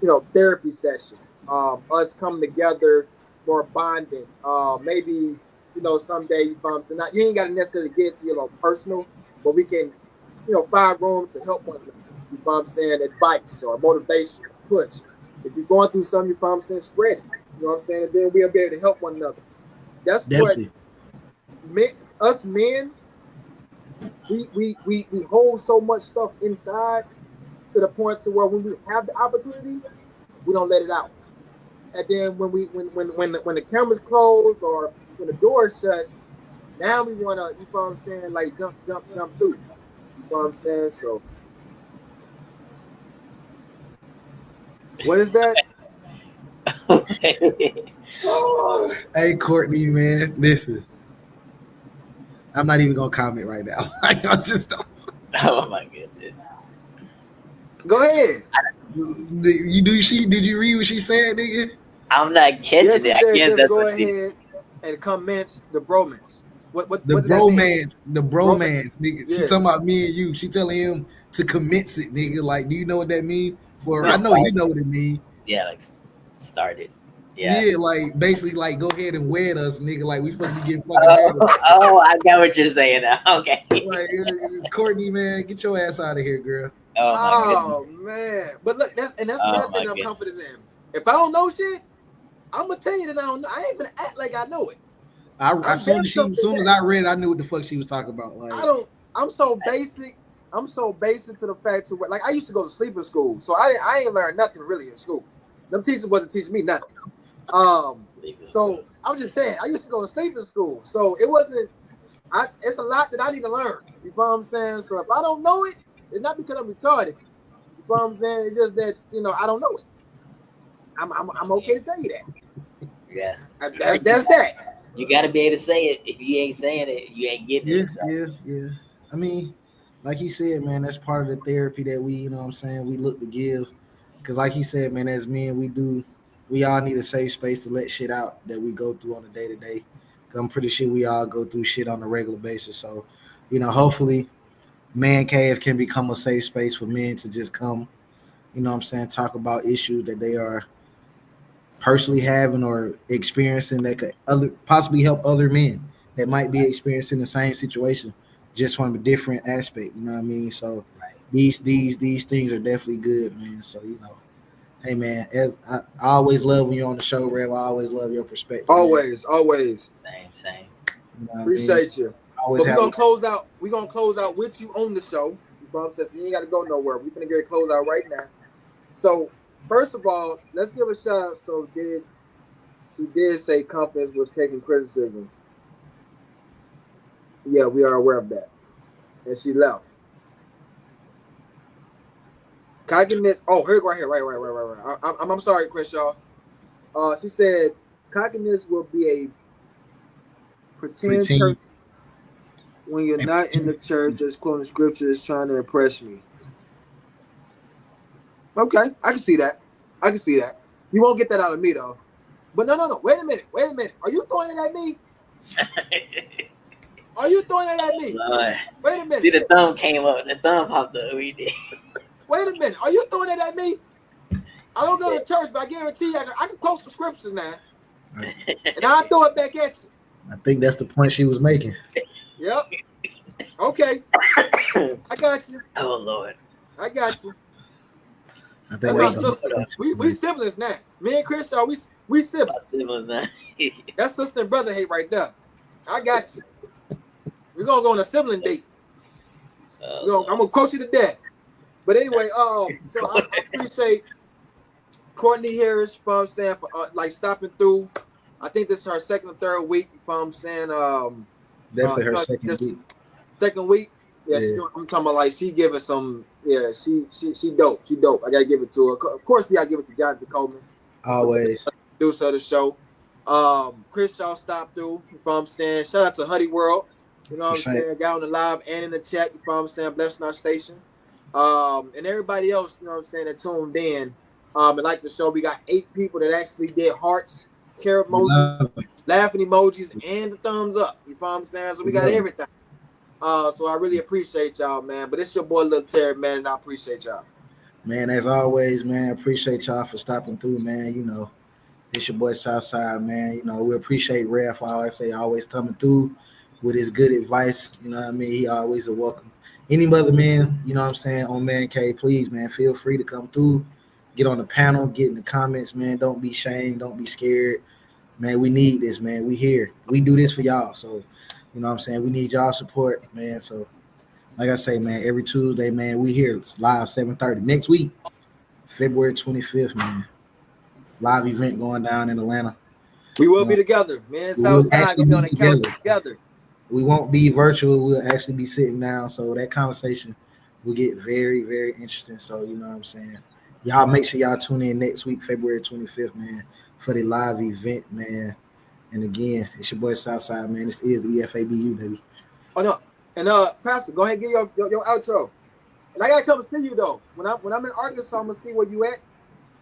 you know, therapy session. Us coming together, more bonding. Maybe, you know, someday, you know what I'm saying? You ain't got to necessarily get to your personal, but we can, you know, find room to help one another. You know what I'm saying? Advice or motivation, push. If you're going through something, you know what I'm saying? Spread it. You know what I'm saying? And then we'll be able to help one another. That's definitely what us men, we hold so much stuff inside to the point to where when we have the opportunity, we don't let it out. And then when the cameras close or when the door is shut, now we wanna, you know what I'm saying, like jump through. You know what I'm saying? So what is that? Okay. Oh, hey Courtney, man, listen. I'm not even gonna comment right now. I just don't. Oh my goodness. Go ahead. Did you read what she said, nigga? I'm not catching it. I guess just go ahead and commence the bromance. What the bromance, nigga. Yeah. She talking about me and you. She telling him to commence it, nigga. Like, do you know what that means? I know you know what it means. Yeah, like started. Yeah. Yeah, like basically, like go ahead and wed us, nigga. Like we supposed to be getting fucking married. Oh, I got what you're saying now. Okay. Like, Courtney, man, get your ass out of here, girl. Oh man. But look, that's another thing I'm confident in. If I don't know shit, I'm gonna tell you that I don't know. I ain't gonna act like I know it. As soon as I read it, I knew what the fuck she was talking about. Like, I'm so basic. I'm so basic to the fact to where, like, I used to go to sleeping school, so I ain't learned nothing really in school. Them teachers wasn't teaching me nothing. So I was just saying, I used to go to sleeping school, so it wasn't. It's a lot that I need to learn. You know what I'm saying? So if I don't know it, it's not because I'm retarded. You know what I'm saying? It's just that, you know, I don't know it. I'm okay to tell you that. Yeah. That's that. You got to be able to say it. If you ain't saying it, you ain't getting it. So. Yeah. I mean, like he said, man, that's part of the therapy that we, you know what I'm saying, we look to give. Because like he said, man, as men, we all need a safe space to let shit out that we go through on a day-to-day. Because I'm pretty sure we all go through shit on a regular basis. So, you know, hopefully Man Cave can become a safe space for men to just come, you know what I'm saying, talk about issues that they are personally having or experiencing that could possibly help other men that might be experiencing the same situation just from a different aspect. You know what I mean? So these things are definitely good, man. So hey man, as I always love when you're on the show, Rev. I always love your perspective. Always. Same. You know Appreciate you. Always but we're gonna close out. We're gonna close out with you on the show. Bob says you ain't gotta go nowhere. We're gonna get a close out right now. So first of all, let's give a shout out. So she did say confidence was taking criticism. Yeah, we are aware of that. And she left. Cockiness. Oh, here, right here. Right. I'm sorry, Chris, y'all. She said cockiness will be a pretend church when you're not in the church, just quoting scriptures, trying to impress me. Okay, I can see that. You won't get that out of me though. But no. Wait a minute. Are you throwing it at me? Are you throwing it at me? Lord. Wait a minute. See, the thumb came up. The thumb popped up. We did. Wait a minute. Are you throwing it at me? I don't go to church, but I guarantee you I can quote some scriptures now. And I'll throw it back at you. I think that's the point she was making. Yep. Okay. I got you. Oh, Lord. I got you. I think we siblings now. Me and Chris, we siblings. That's sister and brother hate right there. I got you. We're gonna go on a sibling date. I'm gonna coach you to death. But anyway, so I appreciate Courtney Harris, you know what I'm saying, for like stopping through. I think this is her second or third week, you know what I'm saying. Definitely her second week. Second week. Yeah, I'm talking about like she giving some. Yeah, she dope. She dope. I gotta give it to her. Of course, we gotta give it to Jonathan Coleman. Always. Producer of the show. Chris Shaw stopped through. You know what I'm saying. Shout out to Huddy World. You know what I'm saying. Got on the live and in the chat. You know what I'm saying. Blessing our station. And everybody else. You know what I'm saying. That tuned in. And like the show, we got 8 people that actually did hearts, care emojis, laughing emojis, and the thumbs up. You know what I'm saying. So we got everything. So I really appreciate y'all, man. But it's your boy Lil T3rry, man, and I appreciate y'all. Man, as always, man, appreciate y'all for stopping through, man. You know, it's your boy Southside, man. You know, we appreciate Red for always coming through with his good advice. You know what I mean? He always a welcome. Any other man, you know what I'm saying, on Man Cave, please, man, feel free to come through. Get on the panel, get in the comments, man. Don't be ashamed. Don't be scared. Man, we need this, man. We here. We do this for y'all. So, you know what I'm saying? We need y'all support, man. So, like I say, man, every Tuesday, man, we here. It's live 7:30. Next week, February 25th, man. Live event going down in Atlanta. We will be together, man. Southside gonna be on the couch together. We won't be virtual. We'll actually be sitting down. So that conversation will get very, very interesting. So, you know what I'm saying? Y'all make sure y'all tune in next week, February 25th, man, for the live event, man. And again, it's your boy Southside, man. This is EFABU, baby. Oh no, and Pastor, go ahead and get your outro. And I gotta come to you though. When I'm in Arkansas, I'm gonna see where you at.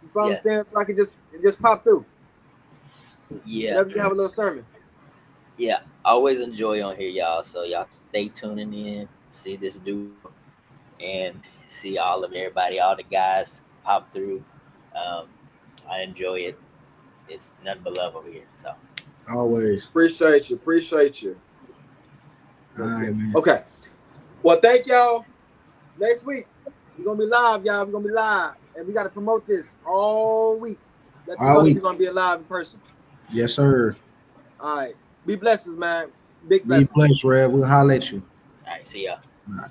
You know what I'm saying? So I can just pop through. Yeah. Whenever you have a little sermon. Yeah, always enjoy on here, y'all. So y'all stay tuning in, see this dude, and see all of everybody, all the guys pop through. I enjoy it. It's nothing but love over here. So always appreciate you. All right, man. Okay. Well, thank y'all. Next week we're gonna be live, y'all. We're gonna be live, and we gotta promote this all week. All week. We're gonna be live in person. Yes, sir. All right. Be blessed, man. Big blessings. Be blessed, Rev. We'll holler at you. All right. See y'all.